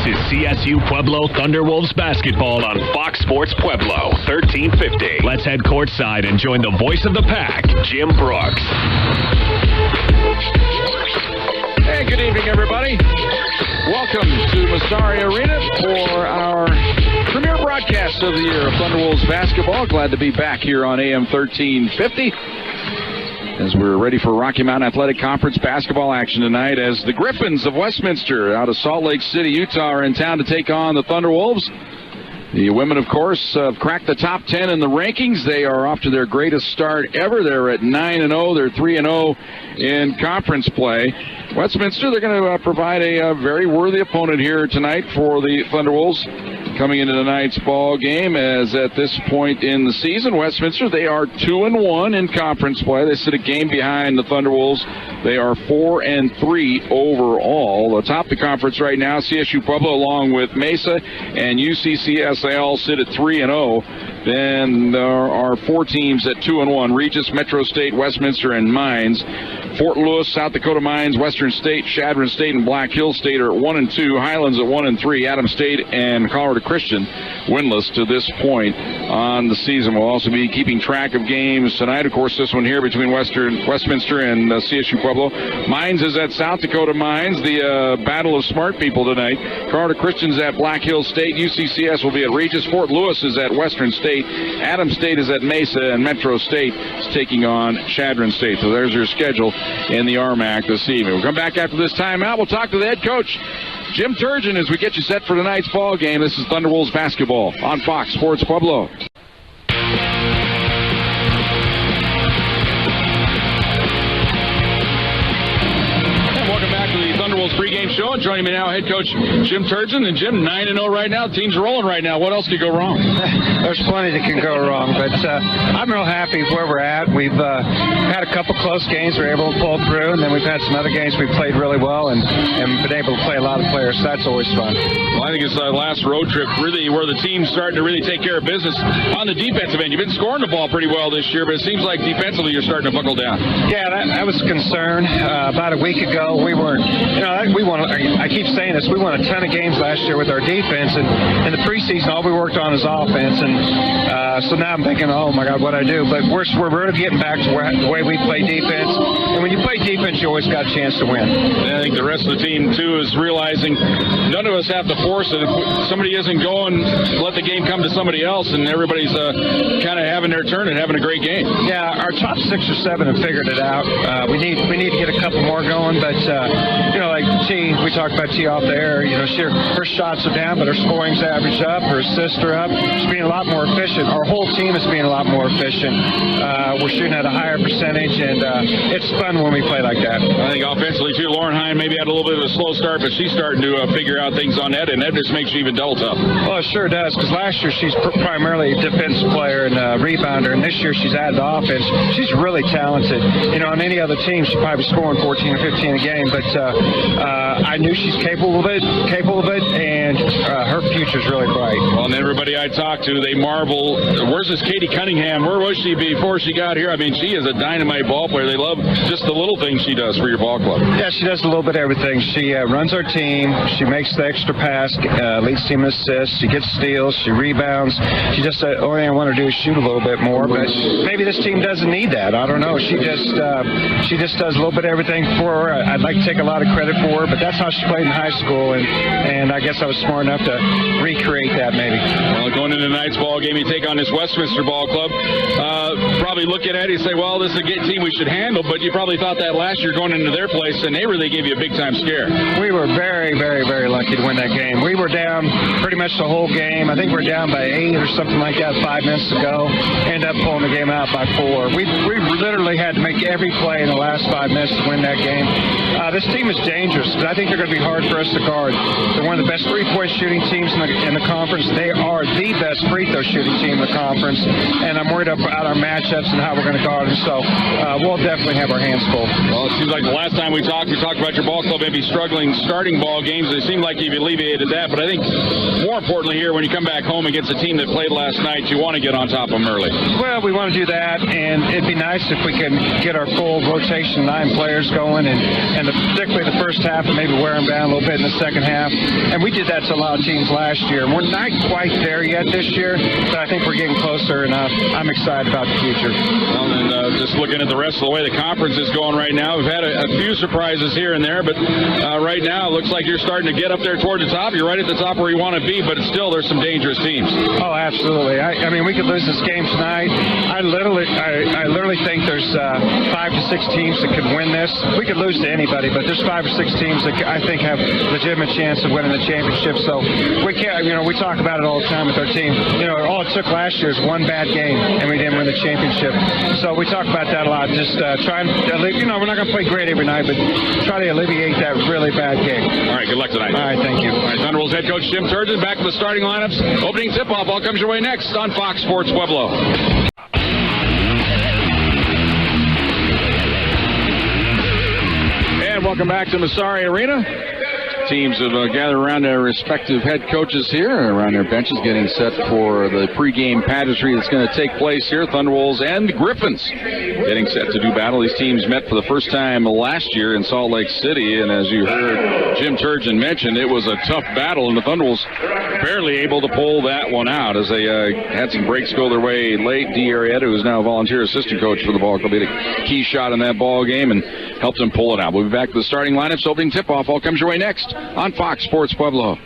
is Csu-Pueblo Thunderwolves basketball on Fox Sports Pueblo, 1350. Let's head courtside and join the voice of the pack, Jim Brooks. Hey, good evening, everybody. Welcome to Massari Arena for our premier broadcast of the year of Thunderwolves basketball. Glad to be back here on AM 1350 as we're ready for Rocky Mountain Athletic Conference basketball action tonight as the Griffins of Westminster out of Salt Lake City, Utah are in town to take on the Thunderwolves. The women, of course, have cracked the top 10 in the rankings. They are off to their greatest start ever. They're at 9-0. They're 3-0 in conference play. Westminster, they're going to provide a very worthy opponent here tonight for the Thunderwolves coming into tonight's ball game, as at this point in the season, Westminster, they are 2-1 in conference play. They sit a game behind the Thunderwolves. They are 4-3 overall. Atop the conference right now, Csu-Pueblo along with Mesa and UCCS, they all sit at 3-0. Then there are four teams at 2-1, Regis, Metro State, Westminster, and Mines. Fort Lewis, South Dakota Mines, Western State, Chadron State, and Black Hills State are at 1-2. Highlands at 1-3. Adams State and Colorado Christian winless to this point on the season. We'll also be keeping track of games tonight. Of course, this one here between Westminster and Csu-Pueblo. Mines is at South Dakota Mines. The battle of smart people tonight. Colorado Christian's at Black Hills State. UCCS will be at Regis. Fort Lewis is at Western State. Adams State is at Mesa, and Metro State is taking on Chadron State. So there's your schedule in the RMAC this evening. We'll come back after this timeout. We'll talk to the head coach, Jim Turgeon, as we get you set for tonight's ball game. This is Thunderwolves basketball on Fox Sports Pueblo. Pregame show, and joining me now, head coach Jim Turgeon. And Jim, 9-0 right now. The team's rolling right now. What else could go wrong? There's plenty that can go wrong, but I'm real happy with where we're at. We've had a couple close games we're able to pull through, and then we've had some other games we played really well and been able to play a lot of players, so that's always fun. Well, I think it's the last road trip really where the team's starting to really take care of business on the defensive end. You've been scoring the ball pretty well this year, but it seems like defensively you're starting to buckle down. Yeah, that was a concern. About a week ago, we weren't, I keep saying this, we won a ton of games last year with our defense, and in the preseason, all we worked on is offense, and so now I'm thinking, oh my God, what'd I do? But we're really getting back to the way we play defense, and when you play defense, you always got a chance to win. And I think the rest of the team, too, is realizing none of us have to force it. If somebody isn't going, let the game come to somebody else, and everybody's kind of having their turn and having a great game. Yeah, our top 6 or 7 have figured it out. We need to get a couple more going, but, like T, we talked about T off the air, her shots are down, but her scoring's average up, her assists are up. She's being a lot more efficient. Our whole team is being a lot more efficient. We're shooting at a higher percentage, and it's fun when we play like that. I think offensively, too, Lauren Hine maybe had a little bit of a slow start, but she's starting to figure out things on that, and that just makes you even double tough. Well, it sure does, because last year she's primarily a defensive player and a rebounder, and this year she's added offense. She's really talented. On any other team, she'd probably be scoring 14 or 15 a game, but I knew she's capable of it, and her future's really bright. Well, and everybody I talked to, they marvel, where's this Katie Cunningham? Where was she before she got here? I mean, she is a dynamite ball player. They love just the little things she does for your ball club. Yeah, she does a little bit of everything. She runs our team. She makes the extra pass, leads team assists. She gets steals. She rebounds. She just, the only thing I want her to do is shoot a little bit more, but maybe this team doesn't need that. I don't know. She just does a little bit of everything for her. I'd like to take a lot of credit for her, but that's how she played in high school, and I guess I was smart enough to recreate that maybe. Well, going into tonight's ball game, you take on this Westminster ball club. Probably looking at it, you say, well, this is a good team we should handle, but you probably thought that last year going into their place, and they really gave you a big-time scare. We were very, very, very lucky to win that game. We were down pretty much the whole game. I think we were down by 8 or something like that 5 minutes to go. Ended up pulling the game out by 4. We literally had to make every play in the last 5 minutes to win that game. This team is dangerous, but I think they're going to be hard for us to guard. They're one of the best three-point shooting teams in the conference. They are the best free throw shooting team in the conference, and I'm worried about our matchups and how we're going to guard them. So we'll definitely have our hands full. Well, it seems like the last time we talked about your ball club maybe struggling starting ball games. It seemed like you've alleviated that, but I think more importantly here, when you come back home against a team that played last night, you want to get on top of them early. Well, we want to do that, and it'd be nice if we can get our full rotation 9 players going, and particularly the first half, and maybe wear them down a little bit in the second half. And we did that to a lot of teams last year. And we're not quite there yet this year, but I think we're getting closer, and I'm excited about the future. Well, and just looking at the rest of the way the conference is going right now, we've had a few surprises here and there, but right now it looks like you're starting to get up there toward the top. You're right at the top where you want to be, but still there's some dangerous teams. Oh, absolutely. I mean, we could lose this game tonight. I literally think there's 5 to 6 teams that could win this. We could lose to anybody, but there's 5 or 6 teams that I think have legitimate chance of winning the championship. So we can't, we talk about it all the time with our team. All it took last year is one bad game, and we didn't win the championship. So we talk about that a lot. Just try and, we're not going to play great every night, but try to alleviate that really bad game. All right, good luck tonight. All right, thank you. All right, Thunderwolves head coach Jim Turgeon back to the starting lineups. Opening tip-off all comes your way next on Fox Sports Pueblo. And welcome back to Massari Arena. Teams have gathered around their respective head coaches here, around their benches, getting set for the pregame pageantry that's going to take place here. Thunderwolves and the Griffins getting set to do battle. These teams met for the first time last year in Salt Lake City, and as you heard Jim Turgeon mention, it was a tough battle, and the Thunderwolves barely able to pull that one out as they had some breaks go their way late. D. Arietta, who is now a volunteer assistant coach for the ball club, hit a key shot in that ball game and helped them pull it out. We'll be back to the starting lineups. Opening tip-off all comes your way next on Fox Sports Pueblo.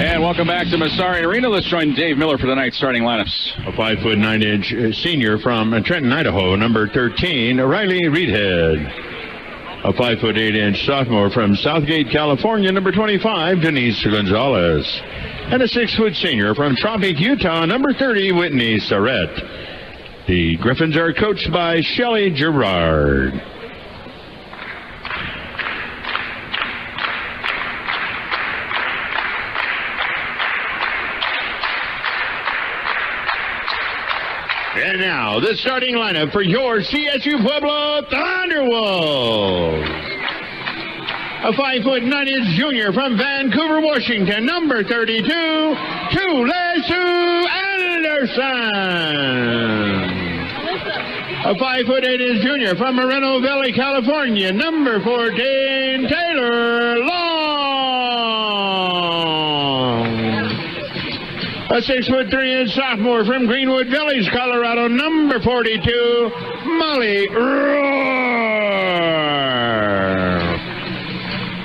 And welcome back to Massari Arena. Let's join Dave Miller for tonight's starting lineups. A 5'9" senior from Trenton, Idaho, number 13, Riley Reedhead. A 5'8" sophomore from Southgate, California, number 25, Denise Gonzalez. And a 6' senior from Tropic, Utah, number 30, Whitney Surrett. The Griffins are coached by Shelley Gerard. And now, the starting lineup for your Csu-Pueblo Thunderwolves. A 5'9" junior from Vancouver, Washington, number 32, Csu Anderson. A 5'8" junior from Moreno Valley, California, number 14, Taylor Long. A 6'3" sophomore from Greenwood Village, Colorado, number 42, Molly Rohr.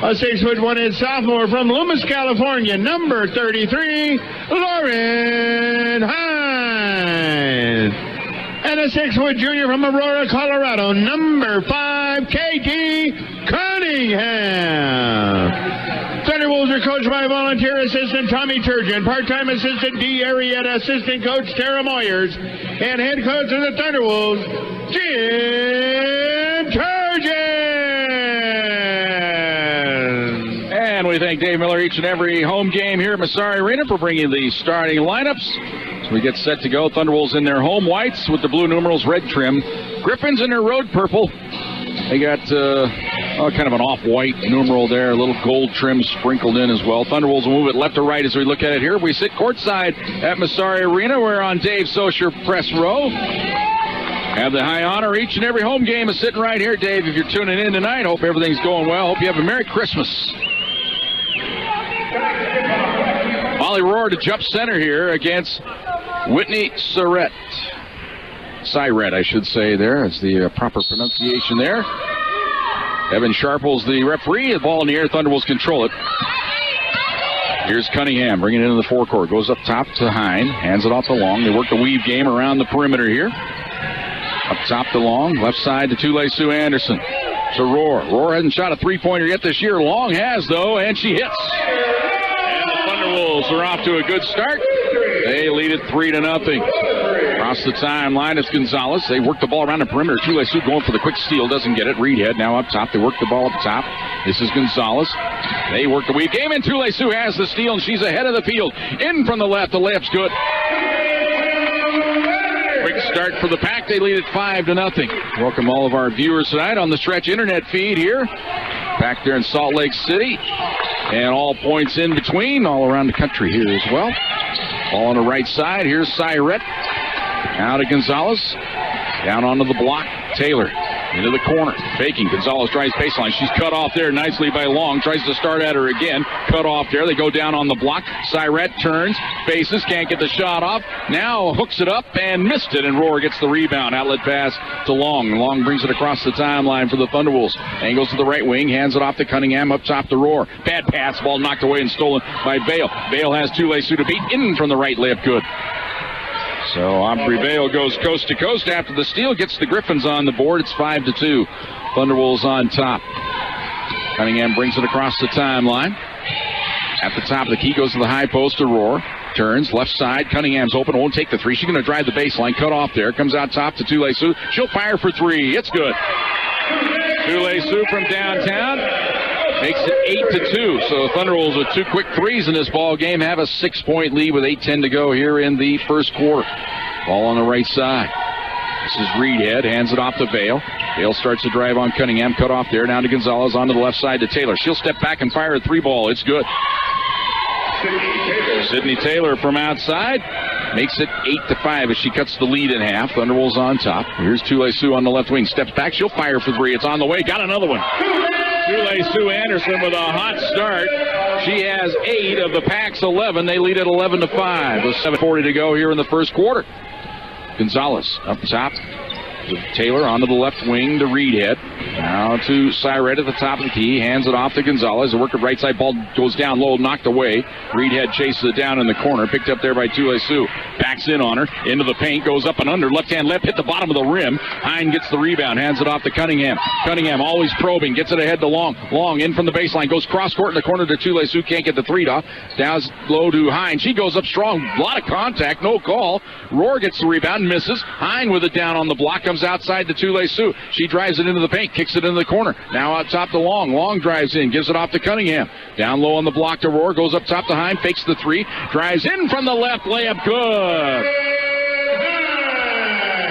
A 6'1" sophomore from Loomis, California, number 33, Lauren Hines. And a 6' junior from Aurora, Colorado, number 5, Katie Cunningham. Thunderwolves are coached by volunteer assistant Tommy Turgeon, part-time assistant D. Arietta, assistant coach Tara Moyers, and head coach of the Thunderwolves, Jim Turgeon. And we thank Dave Miller each and every home game here at Massari Arena for bringing the starting lineups. So we get set to go. Thunderwolves in their home whites with the blue numerals red trim. Griffins in their road purple. They got kind of an off-white numeral there, a little gold trim sprinkled in as well. Thunderwolves will move it left to right as we look at it here. We sit courtside at Massari Arena. We're on Dave Socher Press Row. Have the high honor. Each and every home game is sitting right here, Dave. If you're tuning in tonight, hope everything's going well. Hope you have a Merry Christmas. Molly Rohr to jump center here against Whitney Surrett. Syrett, I should say there. It's the proper pronunciation there. Evan Sharple's the referee. The ball in the air. Thunderwolves control it. Here's Cunningham bringing it into the forecourt. Goes up top to Hine. Hands it off to Long. They work the weave game around the perimeter here. Up top to Long. Left side to Csu Anderson. To Rohr. Rohr hasn't shot a three-pointer yet this year. Long has, though, and she hits. And the Thunderwolves are off to a good start. They lead it 3-0. Across the timeline, it's Gonzalez. They work the ball around the perimeter. Csu going for the quick steal. Doesn't get it. Reedhead now up top. They work the ball up top. This is Gonzalez. They work the weave game, and Csu has the steal, and she's ahead of the field. In from the left. The layup's good. Quick start for the Pack. They lead it 5-0. Welcome all of our viewers tonight on the Stretch Internet feed here. Back there in Salt Lake City. And all points in between, all around the country here as well. Ball on the right side. Here's Syrett. Now to Gonzalez. Down onto the block. Taylor. Into the corner, faking. Gonzalez drives baseline. She's cut off there nicely by Long. Tries to start at her again. Cut off there. They go down on the block. Cyrette turns, faces, can't get the shot off. Now hooks it up and missed it, and Rohr gets the rebound. Outlet pass to Long. Long brings it across the timeline for the Thunderwolves. Angles to the right wing, hands it off to Cunningham, up top to Rohr. Bad pass, ball knocked away and stolen by Vale. Vale has Csu-Pueblo to beat. In from the right, layup good. So Aubrey Vale goes coast to coast after the steal, gets the Griffins on the board. It's 5-2. Thunderwolves on top. Cunningham brings it across the timeline. At the top of the key, goes to the high post to Rohr. Turns, left side. Cunningham's open, won't take the three. She's going to drive the baseline, cut off there. Comes out top to Csu-Pueblo. She'll fire for three. It's good. Csu-Pueblo from downtown makes it 8-2. So the Thunderwolves with two quick threes in this ball game have a 6-point lead with 8:10 to go here in the first quarter. Ball on the right side. This is Reedhead, hands it off to Vale. Vale starts to drive on Cunningham, cut off there, down to Gonzalez, onto the left side to Taylor. She'll step back and fire a three ball. It's good. Sydney Taylor from outside makes it 8-5 as she cuts the lead in half. Thunderwolves on top. Here's Csu on the left wing. Steps back. She'll fire for three. It's on the way. Got another one. Csu Anderson with a hot start. She has 8 of the Pack's 11. They lead at 11-5 with 7:40 to go here in the first quarter. Gonzalez up top. Taylor onto the left wing to Reedhead. Now to Cyrette at the top of the key. Hands it off to Gonzalez. The work of right side ball goes down low, knocked away. Reedhead chases it down in the corner. Picked up there by Csu. Backs in on her. Into the paint. Goes up and under. Left hand left. Hit the bottom of the rim. Hine gets the rebound. Hands it off to Cunningham. Cunningham always probing. Gets it ahead to Long. Long in from the baseline. Goes cross court in the corner to Csu. Can't get the three off. Down low to Hine. She goes up strong. A lot of contact. No call. Rohr gets the rebound. Misses. Hine with it down on the block. Comes outside to Csu. She drives it into the paint. Kicks it into the corner. Now out top to Long. Long drives in. Gives it off to Cunningham. Down low on the block to Rohr. Goes up top to Hine. Fakes the three. Drives in from the left. Layup good.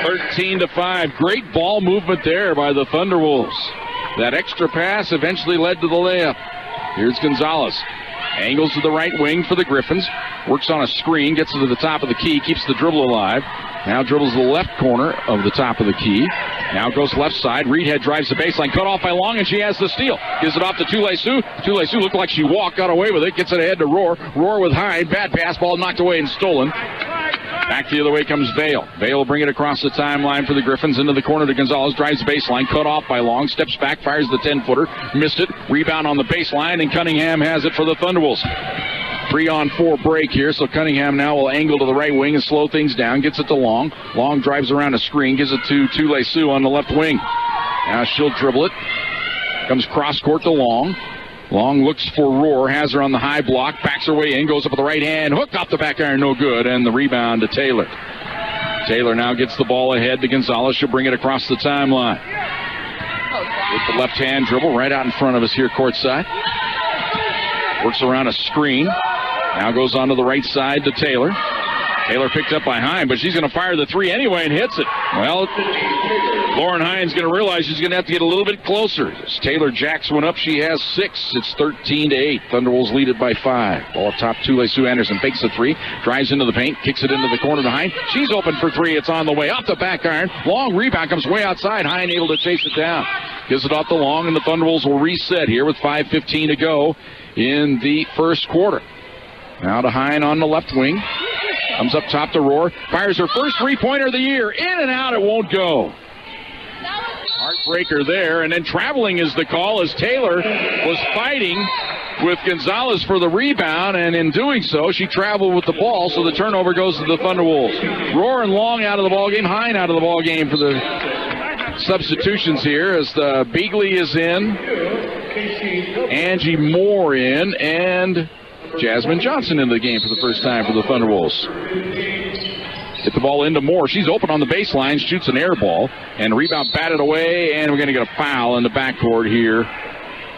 13-5. Great ball movement there by the Thunderwolves. That extra pass eventually led to the layup. Here's Gonzalez. Angles to the right wing for the Griffins. Works on a screen. Gets it to the top of the key. Keeps the dribble alive. Now dribbles the left corner of the top of the key. Now goes left side. Reedhead drives the baseline. Cut off by Long, and she has the steal. Gives it off to Csu. Csu looked like she walked, got away with it. Gets it ahead to Rohr. Rohr with Hyde. Bad pass. Ball knocked away and stolen. Back the other way comes Vale. Vale will bring it across the timeline for the Griffins into the corner to Gonzalez. Drives the baseline. Cut off by Long. Steps back. Fires the 10-footer. Missed it. Rebound on the baseline, and Cunningham has it for the Thunderwolves. 3-on-4 break here, so Cunningham now will angle to the right wing and slow things down. Gets it to Long. Long drives around a screen. Gives it to Csu on the left wing. Now she'll dribble it. Comes cross court to Long. Long looks for Rohr. Has her on the high block. Backs her way in. Goes up with the right hand. Hooked off the back iron. No good. And the rebound to Taylor. Taylor now gets the ball ahead to Gonzalez. She'll bring it across the timeline. With the left hand dribble right out in front of us here courtside. Works around a screen. Now goes on to the right side to Taylor. Taylor picked up by Hine, but she's going to fire the three anyway and hits it. Well, Lauren Hine's going to realize she's going to have to get a little bit closer. As Taylor jacks one up, she has 6. It's 13-8. Thunderwolves lead it by 5. Ball up top, Csu Anderson fakes the three, drives into the paint, kicks it into the corner to Hine. She's open for three. It's on the way. Off the back iron. Long rebound comes way outside. Hine able to chase it down. Gives it off to Long, and the Thunderwolves will reset here with 5:15 to go in the first quarter. Now to Hine on the left wing. Comes up top to Rohr. Fires her first three-pointer of the year. In and out, it won't go. Heartbreaker there. And then traveling is the call as Taylor was fighting with Gonzalez for the rebound. And in doing so, she traveled with the ball. So the turnover goes to the Thunderwolves. Rohr and Long out of the ballgame. Hine out of the ballgame for the substitutions here as the Beagley is in. Angie Moore in. And Jasmine Johnson into the game for the first time for the Thunderwolves. Get the ball into Moore. She's open on the baseline, shoots an air ball, and rebound batted away, and we're going to get a foul in the backcourt here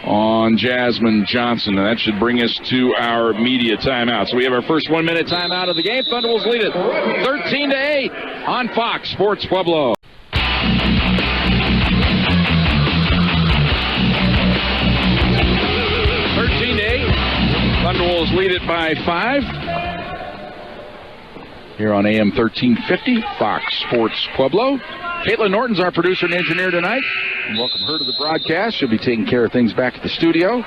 on Jasmine Johnson. And that should bring us to our media timeout. So we have our first 1-minute timeout of the game. Thunderwolves lead it 13-8 on Fox Sports Pueblo. Thunderwolves lead it by 5. Here on AM 1350 Fox Sports Pueblo. Caitlin Norton's our producer and engineer tonight. Welcome her to the broadcast. She'll be taking care of things back at the studio.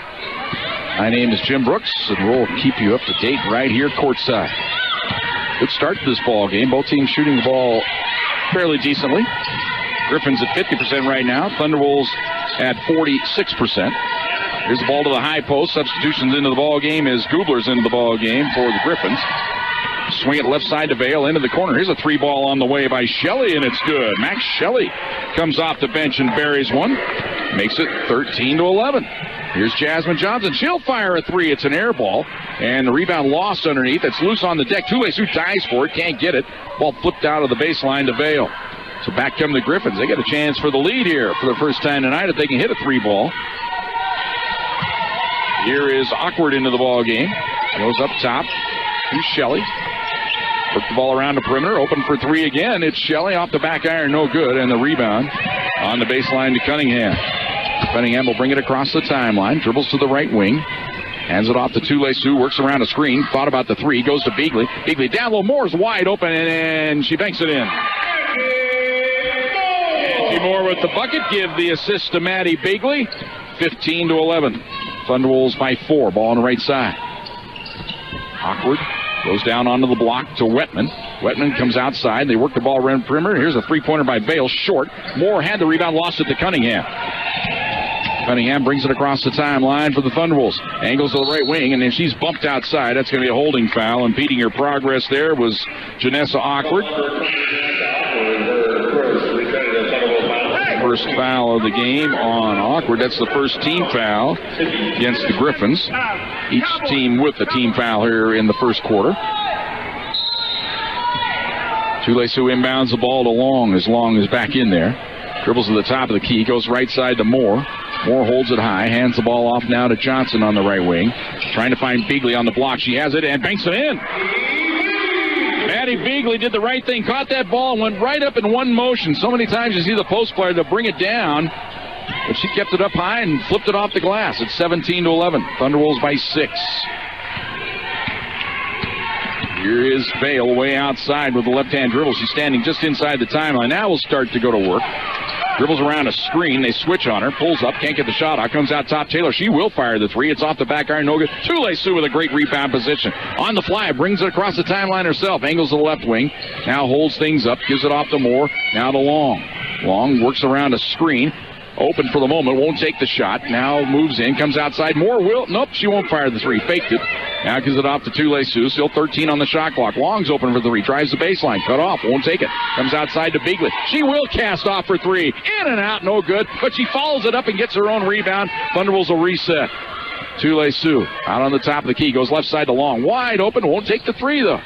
My name is Jim Brooks, and we'll keep you up to date right here courtside. Good start to this ball game. Both teams shooting the ball fairly decently. Griffins at 50% right now. Thunderwolves at 46%. Here's the ball to the high post. Substitutions into the ball game as Gubler's into the ball game for the Griffins. Swing it left side to Vale into the corner. Here's a three ball on the way by Shelley, and it's good. Max Shelley comes off the bench and buries one. Makes it 13-11. Here's Jasmine Johnson. She'll fire a three. It's an air ball. And the rebound lost underneath. It's loose on the deck. Tule-Su dives for it. Can't get it. Ball flipped out of the baseline to Vale. So back come the Griffins. They get a chance for the lead here for the first time tonight if they can hit a three ball. Here is Awkward into the ball game. Goes up top to Shelley. Work the ball around the perimeter. Open for three again. It's Shelley off the back iron. No good. And the rebound on the baseline to Cunningham. Cunningham will bring it across the timeline. Dribbles to the right wing. Hands it off to Tule-Su. Works around a screen. Thought about the three. Goes to Beagley. Beagley down low. Moore's wide open. And she banks it in. Angie Moore with the bucket. Give the assist to Maddie Beagley. 15-11. Thunderwolves by 4. Ball on the right side. Awkward. Goes down onto the block to Wetman. Wetman comes outside. They work the ball around perimeter. Here's a three-pointer by Vale. Short. Moore had the rebound. Lost it to Cunningham. Cunningham brings it across the timeline for the Thunderwolves. Angles to the right wing, and then she's bumped outside. That's going to be a holding foul. Impeding her progress there was Janessa Awkward. First foul of the game on Awkward. That's the first team foul against the Griffins. Each team with a team foul here in the first quarter. Tule-Su inbounds the ball to Long as Long is back in there. Dribbles to the top of the key. Goes right side to Moore. Moore holds it high. Hands the ball off now to Johnson on the right wing. Trying to find Beagley on the block. She has it and banks it in. Maddie Beagley did the right thing. Caught that ball and went right up in one motion. So many times you see the post player to bring it down. But she kept it up high and flipped it off the glass. It's 17-11. Thunderwolves by 6. Here is Vale way outside with the left-hand dribble. She's standing just inside the timeline. Now we'll start to go to work. Dribbles around a screen. They switch on her. Pulls up. Can't get the shot out. Comes out top. Taylor. She will fire the three. It's off the back iron. No good. Tule-Su with a great rebound position. On the fly. Brings it across the timeline herself. Angles to the left wing. Now holds things up. Gives it off to Moore. Now to Long. Long works around a screen. Open for the moment. Won't take the shot. Now moves in. Comes outside. Moore will. Nope. She won't fire the three. Faked it. Now gives it off to Tule-Su. Still 13 on the shot clock. Long's open for the three. Drives the baseline. Cut off. Won't take it. Comes outside to Beagley. She will cast off for three. In and out. No good. But she follows it up and gets her own rebound. Thunderwolves will reset. Tule-Su out on the top of the key. Goes left side to Long. Wide open. Won't take the three though.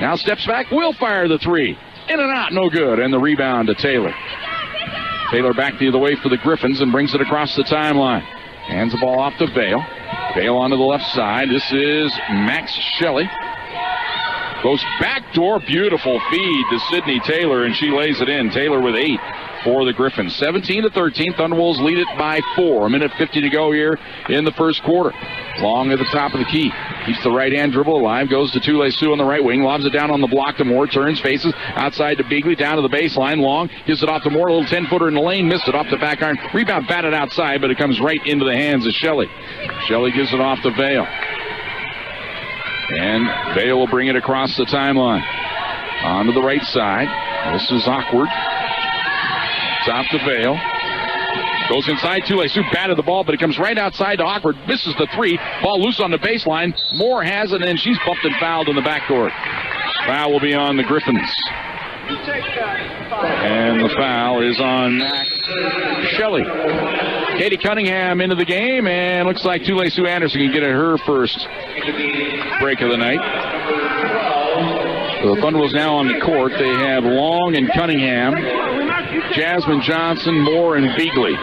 Now steps back. Will fire the three. In and out. No good. And the rebound to Taylor. Taylor back the other way for the Griffins and brings it across the timeline. Hands the ball off to Vale. Vale onto the left side. This is Max Shelley. Goes backdoor. Beautiful feed to Sydney Taylor, and she lays it in. Taylor with 8 for the Griffins. 17-13. Thunderwolves lead it by 4. 1:50 to go here in the first quarter. Long at the top of the key. Keeps the right-hand dribble alive. Goes to Tule-Su on the right wing. Lobs it down on the block to Moore. Turns, faces outside to Beagley. Down to the baseline. Long gives it off to Moore. A little 10-footer in the lane. Missed it off the back iron. Rebound batted outside, but it comes right into the hands of Shelley. Shelley gives it off to Vale. And Vale will bring it across the timeline. Onto the right side. This is Awkward. Top to Vale. Goes inside. Tule-Su batted the ball, but it comes right outside to Awkward. Misses the three. Ball loose on the baseline. Moore has it, and she's bumped and fouled in the backcourt. Foul will be on the Griffins. And the foul is on Max Shelley. Katie Cunningham into the game, and looks like Tule-Su Anderson can get at her first break of the night. The Thunderwolves now on the court. They have Long and Cunningham, Jasmine Johnson, Moore, and Beagley.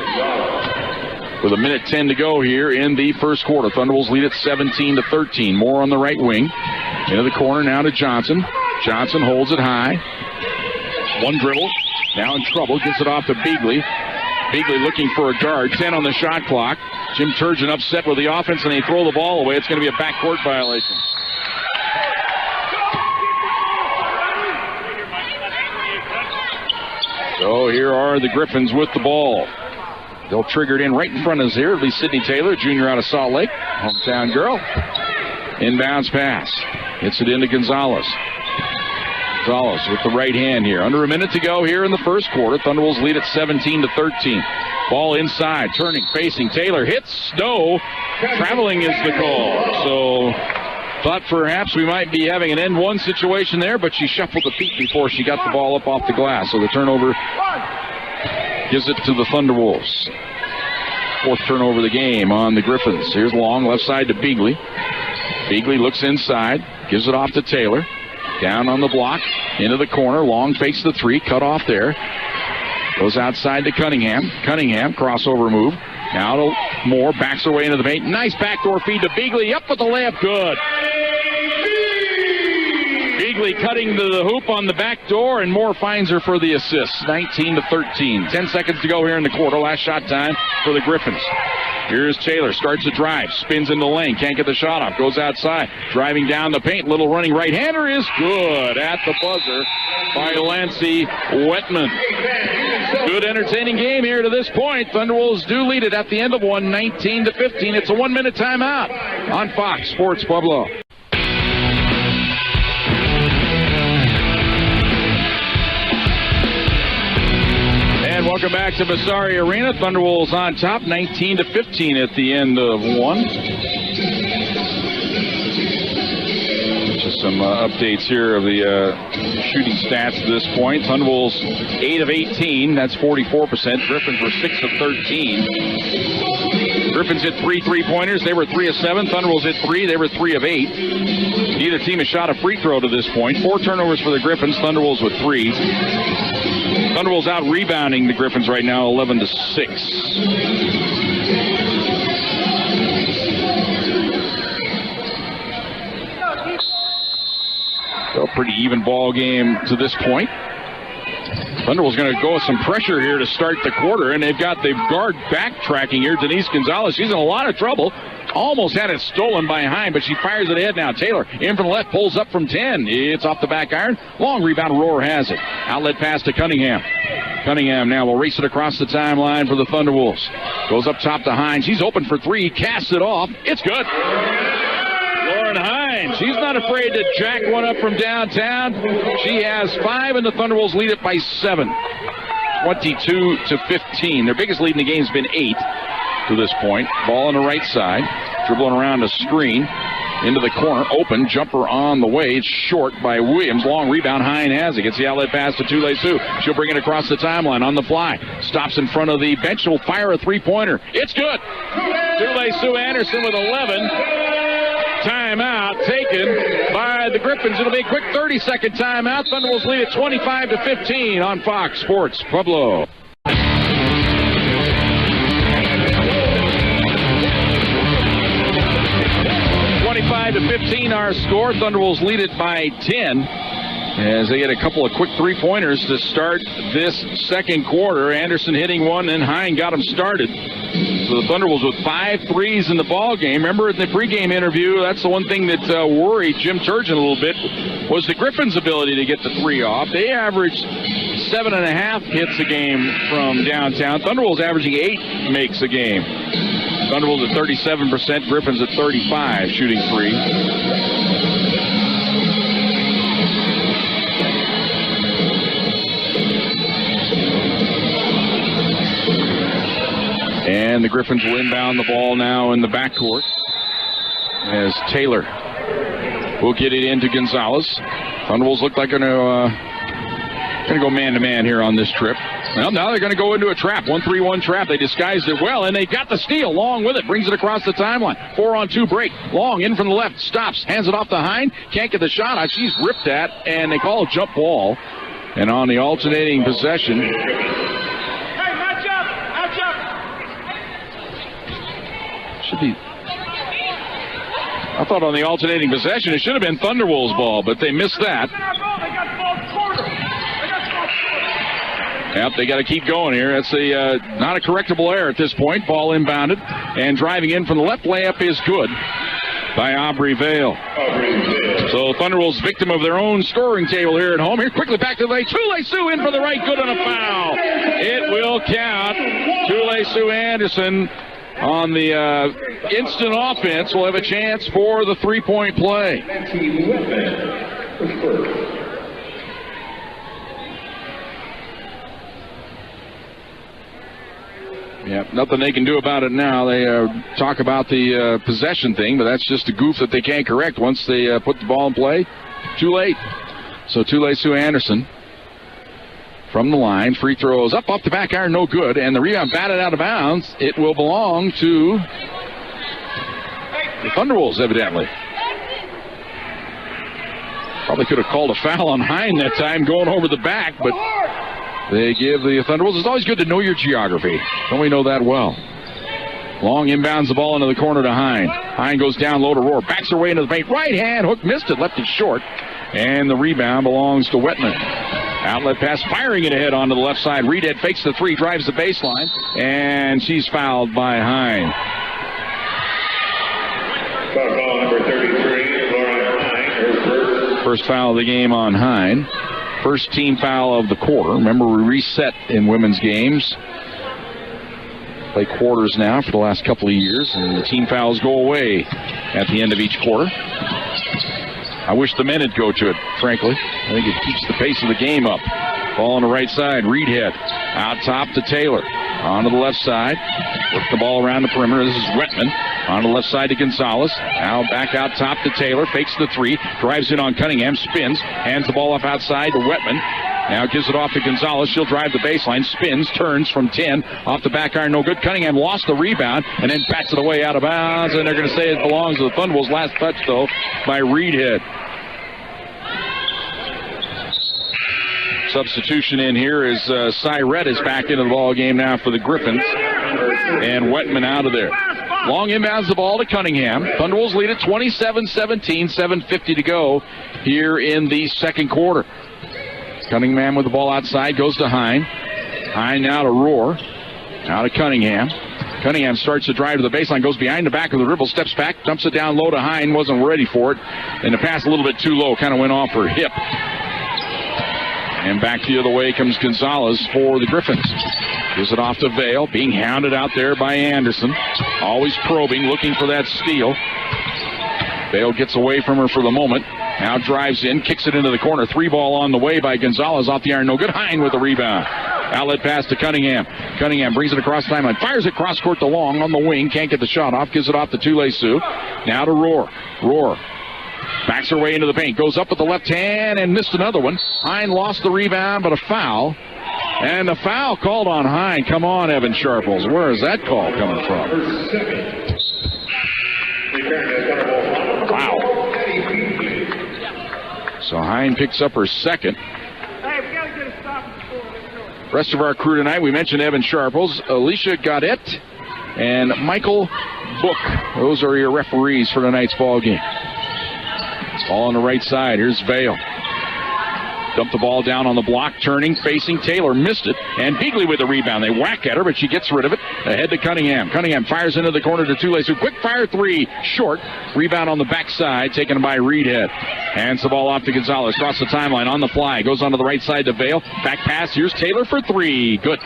With 1:10 to go here in the first quarter. Thunderwolves lead at 17-13. Moore on the right wing. Into the corner now to Johnson. Johnson holds it high. One dribble. Now in trouble. Gets it off to Beagley. Beagley looking for a guard. 10 on the shot clock. Jim Turgeon upset with the offense, and they throw the ball away. It's going to be a backcourt violation. So So here are the Griffins with the ball. They'll trigger it in right in front of us here. It'll be Sydney Taylor, junior out of Salt Lake, hometown girl. Inbounds pass. Hits it into Gonzalez. Gonzalez with the right hand here. Under a minute to go here in the first quarter. Thunderwolves lead at 17-13. Ball inside, turning, facing Taylor. Hits, no. Traveling is the call. So thought perhaps we might be having an end one situation there, but she shuffled the feet before she got the ball up off the glass. So the turnover gives it to the Thunderwolves. Fourth turnover of the game on the Griffins. Here's Long, left side to Beagley. Beagley looks inside, gives it off to Taylor. Down on the block, into the corner. Long fakes the three, cut off there. Goes outside to Cunningham. Cunningham, crossover move. Now to Moore, backs her way into the paint. Nice backdoor feed to Beagley. Up with the layup, good. Beagley cutting to the hoop on the back door, and Moore finds her for the assist. 19-13. 10 seconds to go here in the quarter. Last shot time for the Griffins. Here's Taylor, starts to drive, spins in the lane, can't get the shot off, goes outside, driving down the paint, little running right-hander is good at the buzzer by Lancey Wetman. Good entertaining game here to this point. Thunderwolves do lead it at the end of one, 19-15. It's a 1-minute timeout on Fox Sports Pueblo. Welcome back to Massari Arena. Thunderwolves on top, 19-15 at the end of one. Just some updates here of the shooting stats at this point. Thunderwolves 8 of 18, that's 44%. Griffins were 6 of 13. Griffins hit 3 3-pointers. They were 3 of 7. Thunderwolves hit 3. They were 3 of 8. Neither team has shot a free throw to this point. 4 turnovers for the Griffins. Thunderwolves with 3. Thunderwolves out rebounding the Griffins right now, 11-6. So a pretty even ball game to this point. Thunderwolves going to go with some pressure here to start the quarter, and they've got the guard backtracking here, Denise Gonzalez. She's in a lot of trouble. Almost had it stolen by Hine, but she fires it ahead now. Taylor in from the left, pulls up from 10. It's off the back iron. Long rebound, Rohr has it. Outlet pass to Cunningham. Cunningham now will race it across the timeline for the Thunderwolves. Goes up top to Hine. She's open for 3. Casts it off. It's good. Lauren Hine, she's not afraid to jack one up from downtown. She has 5, and the Thunderwolves lead it by 7. 22-15. Their biggest lead in the game has been 8 to this point. Ball on the right side. Dribbling around a screen. Into the corner. Open. Jumper on the way. It's short by Williams. Long rebound. Hine has it. Gets the outlet pass to Csu-Pueblo. She'll bring it across the timeline on the fly. Stops in front of the bench. She'll fire a 3-pointer. It's good. Csu-Pueblo Anderson with 11. Timeout taken by the Griffins. It'll be a quick 30-second timeout. Thunderwolves lead at 25-15 on Fox Sports Pueblo. 25-15 our score. Thunderwolves lead it by 10 as they get a couple of quick 3-pointers to start this second quarter. Anderson hitting one, and Hine got him started. So the Thunderwolves with 5 threes in the ball game. Remember in the pregame interview, that's the one thing that worried Jim Turgeon a little bit, was the Griffins' ability to get the 3 off. They averaged 7.5 hits a game from downtown. Thunderwolves averaging 8 makes a game. Thunderwolves at 37%, Griffins at 35 shooting 3. And the Griffins will inbound the ball now in the backcourt as Taylor will get it into Gonzalez. Thunderwolves look like they're going to go man-to-man here on this trip. Well, now they're going to go into a trap. 1-3-1 trap. They disguised it well, and they got the steal. Long with it. Brings it across the timeline. 4-on-2 break. Long in from the left. Stops. Hands it off to Hine. Can't get the shot out. She's ripped at, and they call a jump ball. And on the alternating possession... should be... I thought on the alternating possession it should have been Thunderwolves' ball, but they missed that. Yep, they got to keep going here. That's not a correctable error at this point. Ball inbounded, and driving in from the left, layup is good by Aubrey Vale. So Thunderwolves victim of their own scoring table here at home. Here quickly back to Tule-Su in for the right, good on a foul. It will count. Tule-Su Anderson on the instant offense will have a chance for the three-point play. Yeah, nothing they can do about it now. They talk about the possession thing, but that's just a goof that they can't correct once they put the ball in play. Too late. So Tule-Su Anderson from the line. Free throws up off the back iron, no good. And the rebound batted out of bounds. It will belong to the Thunderwolves, evidently. Probably could have called a foul on Hine that time going over the back, but they give the Thunderwolves. It's always good to know your geography. Don't we know that well? Long inbounds the ball into the corner to Hine. Hine goes down low to Rohr. Backs her way into the paint. Right hand hook, missed it, left it short. And the rebound belongs to Wetman. Outlet pass, firing it ahead onto the left side. Reedhead fakes the three, drives the baseline, and she's fouled by Hine. Foul number 33, Laura Hine. First foul of the game on Hine. First team foul of the quarter. Remember, we reset in women's games. Play quarters now for the last couple of years, and the team fouls go away at the end of each quarter. I wish the men would go to it, frankly. I think it keeps the pace of the game up. Ball on the right side, Reedhead. Out top to Taylor. Onto the left side. Work the ball around the perimeter. This is Wetman. On the left side to Gonzalez. Now back out top to Taylor. Fakes the three. Drives in on Cunningham. Spins. Hands the ball off outside to Wetman. Now gives it off to Gonzalez. She'll drive the baseline. Spins. Turns from 10. Off the back iron. No good. Cunningham lost the rebound and then bats it away out of bounds. And they're going to say it belongs to the Thunderwolves. Last touch, though, by Reedhead. Substitution in here is Cyrette is back into the ball game now for the Griffins. And Wetman out of there. Long inbounds the ball to Cunningham. Thunderwolves lead at 27-17, 7:50 to go here in the second quarter. Cunningham with the ball outside, goes to Hine. Hine now to Rohr. Now to Cunningham. Cunningham starts to drive to the baseline, goes behind the back of the dribble, steps back, dumps it down low to Hine, wasn't ready for it. And the pass a little bit too low, kind of went off her hip. And back the other way comes Gonzalez for the Griffins. Gives it off to Vale, being hounded out there by Anderson. Always probing, looking for that steal. Vale gets away from her for the moment. Now drives in, kicks it into the corner. Three ball on the way by Gonzalez off the iron. No good. Hine with the rebound. Outlet pass to Cunningham. Cunningham brings it across the timeline. Fires it cross court to Long on the wing. Can't get the shot off. Gives it off to Tule-Su. Now to Rohr. Rohr backs her way into the paint. Goes up with the left hand and missed another one. Hine lost the rebound, but a foul. And the foul called on Hine. Come on, Evan Sharples. Where is that call coming from? Wow. So Hine picks up her second. Rest of our crew tonight, we mentioned Evan Sharples, Alicia Gaudette, and Michael Book. Those are your referees for tonight's ball game. Ball on the right side. Here's Vale. Dumped the ball down on the block, turning, facing Taylor, missed it, and Beagley with the rebound. They whack at her, but she gets rid of it. Ahead to Cunningham. Cunningham fires into the corner to Tule-Su. Quick fire three, short. Rebound on the backside, taken by Reedhead. Hands the ball off to Gonzalez. Across the timeline, on the fly. Goes onto the right side to Vale. Back pass, here's Taylor for three. Good.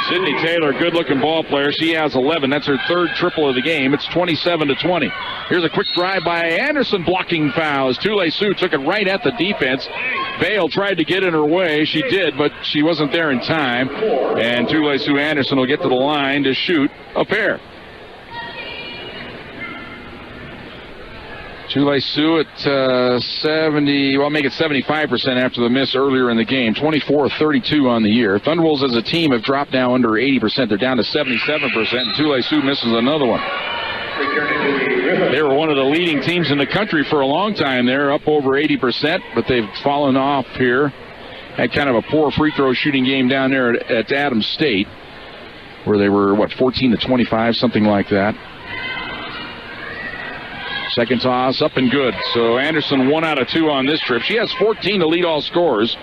Sydney Taylor, good-looking ball player. She has 11. That's her third triple of the game. It's 27-20. Here's a quick drive by Anderson, blocking foul as Tule-Su took it right at the defense. Vale tried to get in her way. She did, but she wasn't there in time. And Tule-Su Anderson will get to the line to shoot a pair. Tule-Su at 70, well, make it 75% after the miss earlier in the game. 24-32 on the year. Thunderwolves as a team have dropped now under 80%. They're down to 77%, and Tule-Su misses another one. They were one of the leading teams in the country for a long time. They're up over 80%, but they've fallen off here. Had kind of a poor free throw shooting game down there at Adams State, where they were, 14-25, something like that. Second toss up and good. So Anderson 1 out of 2 on this trip. She has 14 to lead all scorers.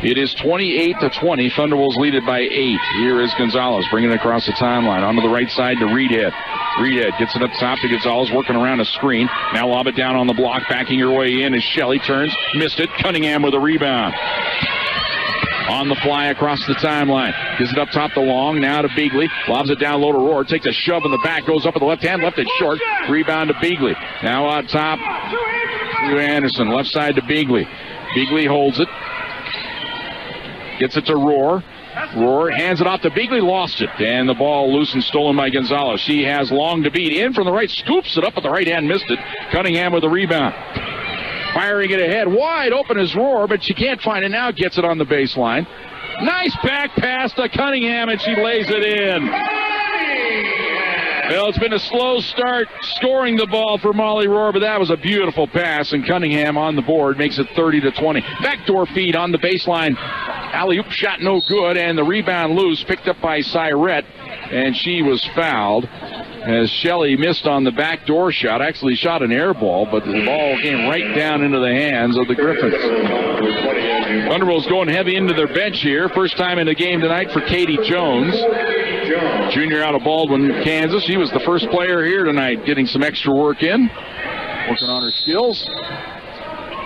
It is 28-20. Thunderwolves lead it by 8. Here is Gonzalez bringing it across the timeline. Onto the right side to Reedhead. Reedhead gets it up top to Gonzalez, working around a screen. Now lob it down on the block, backing her way in as Shelley turns. Missed it. Cunningham with a rebound. On the fly across the timeline. Gives it up top to Long. Now to Beagley. Lobs it down low to Rohr. Takes a shove in the back. Goes up with the left hand. Left it short. Rebound to Beagley. Now on top to Anderson. Left side to Beagley. Beagley holds it. Gets it to Rohr. Rohr hands it off to Beagley. Lost it. And the ball loose and stolen by Gonzalez. She has Long to beat. In from the right. Scoops it up at the right hand. Missed it. Cunningham with the rebound. Firing it ahead. Wide open is Rohr, but she can't find it now. Gets it on the baseline. Nice back pass to Cunningham, and she lays it in. Well, it's been a slow start scoring the ball for Molly Rohr, but that was a beautiful pass, and Cunningham on the board makes it 30-20. Backdoor feed on the baseline. Alley-oop shot no good, and the rebound loose, picked up by Cyrette, and she was fouled as Shelley missed on the backdoor shot. Actually shot an air ball, but the ball came right down into the hands of the Griffins. Thunderbolts going heavy into their bench here. First time in the game tonight for Katie Jones, junior out of Baldwin, Kansas. She was the first player here tonight, getting some extra work in, working on her skills.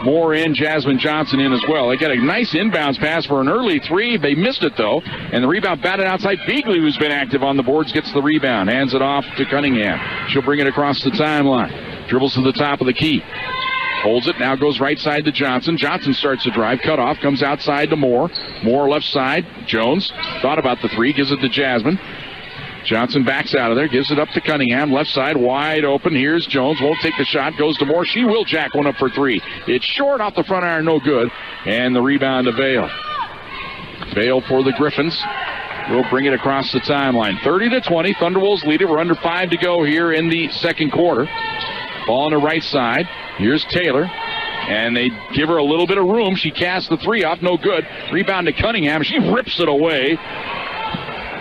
Moore in, Jasmine Johnson in as well. They got a nice inbounds pass for an early three. They missed it, though, and the rebound batted outside. Beagley, who's been active on the boards, gets the rebound. Hands it off to Cunningham. She'll bring it across the timeline. Dribbles to the top of the key. Holds it, now goes right side to Johnson. Johnson starts to drive, cut off, comes outside to Moore. Moore left side. Jones thought about the three, gives it to Jasmine. Johnson backs out of there, gives it up to Cunningham. Left side wide open. Here's Jones. Won't take the shot. Goes to Moore. She will jack one up for three. It's short off the front iron. No good. And the rebound to Vale. Vale for the Griffins. We'll bring it across the timeline. 30-20. Thunderwolves lead it. We're under 5 to go here in the second quarter. Ball on the right side. Here's Taylor. And they give her a little bit of room. She casts the three off. No good. Rebound to Cunningham. She rips it away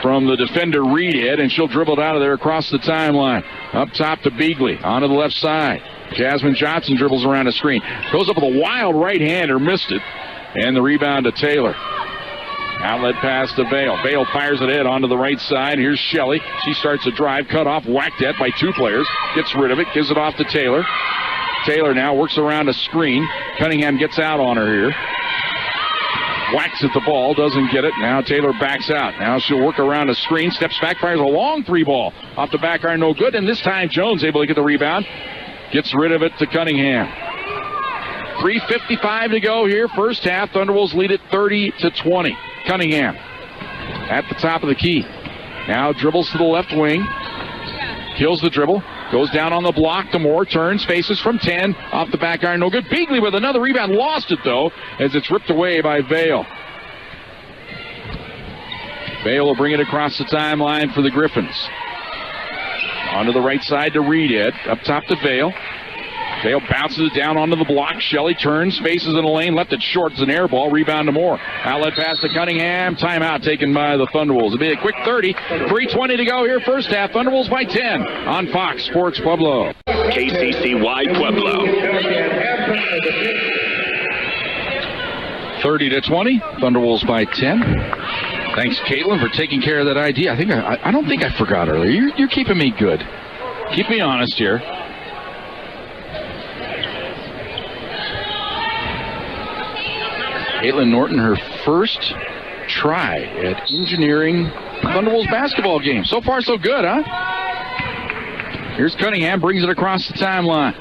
from the defender Reedhead, and she'll dribble it out of there across the timeline. Up top to Beagley, onto the left side. Jasmine Johnson dribbles around a screen. Goes up with a wild right-hander, missed it. And the rebound to Taylor. Outlet pass to Vale. Vale fires it in onto the right side. Here's Shelley. She starts a drive, cut off, whacked at by two players. Gets rid of it, gives it off to Taylor. Taylor now works around a screen. Cunningham gets out on her here. Whacks at the ball, doesn't get it. Now Taylor backs out. Now she'll work around a screen, steps back, fires a long three ball. Off the back iron, no good. And this time Jones able to get the rebound. Gets rid of it to Cunningham. 3:55 to go here. First half, Thunderwolves lead it 30-20. Cunningham at the top of the key. Now dribbles to the left wing. Kills the dribble. Goes down on the block to Moore. Turns, faces from 10. Off the back iron, no good. Beagley with another rebound. Lost it, though, as it's ripped away by Vale. Vale will bring it across the timeline for the Griffins. Onto the right side to Reedhead. Up top to Vale. Vale bounces it down onto the block. Shelley turns, faces in the lane. Left it short. It's an air ball. Rebound to Moore. Outlet pass to Cunningham. Timeout taken by the Thunderwolves. It'll be a quick 30. 3:20 to go here. First half. Thunderwolves by 10 on Fox Sports Pueblo. KCCY Pueblo. 30-20. Thunderwolves by 10. Thanks, Caitlin, for taking care of that idea. I don't think I forgot earlier. You're keeping me good. Keep me honest here. Caitlin Norton, her first try at engineering Thunderwolves basketball game. So far, so good, huh? Here's Cunningham, brings it across the timeline.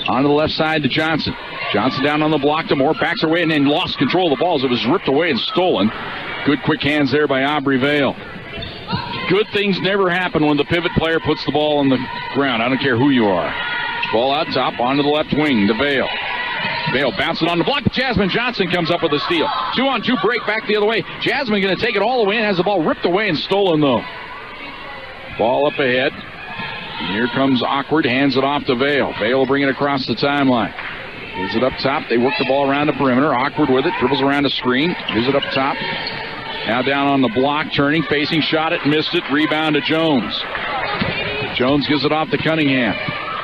Onto the left side to Johnson. Johnson down on the block to Moore, backs her way and then lost control of the ball as it was ripped away and stolen. Good quick hands there by Aubrey Vale. Good things never happen when the pivot player puts the ball on the ground. I don't care who you are. Ball out top, onto the left wing to Vale. Vale bouncing on the block. Jasmine Johnson comes up with a steal. 2-on-2 break back the other way. Jasmine going to take it all the way and has the ball ripped away and stolen, though. Ball up ahead. And here comes Awkward. Hands it off to Vale. Vale will bring it across the timeline. Gives it up top. They work the ball around the perimeter. Awkward with it. Dribbles around the screen. Gives it up top. Now down on the block. Turning. Facing. Shot it. Missed it. Rebound to Jones. Jones gives it off to Cunningham.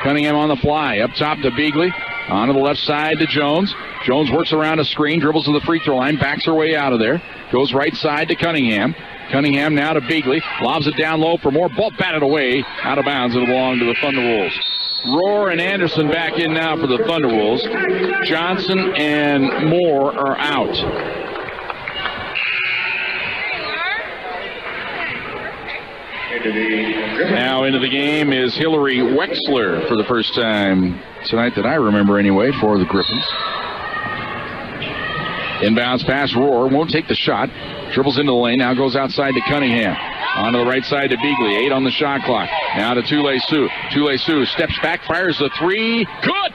Cunningham on the fly. Up top to Beagley. Onto the left side to Jones. Jones works around a screen, dribbles to the free throw line, backs her way out of there. Goes right side to Cunningham. Cunningham now to Beagley. Lobs it down low for more. Ball batted away. Out of bounds. It'll belong to the Thunderwolves. Rohr and Anderson back in now for the Thunderwolves. Johnson and Moore are out. Now into the game is Hillary Wexler for the first time tonight that I remember anyway for the Griffins. Inbounds pass, Rohr won't take the shot. Dribbles into the lane, now goes outside to Cunningham. Onto the right side to Beagley, 8 on the shot clock. Now to Tule-Su. Tule-Su steps back, fires the three. Good!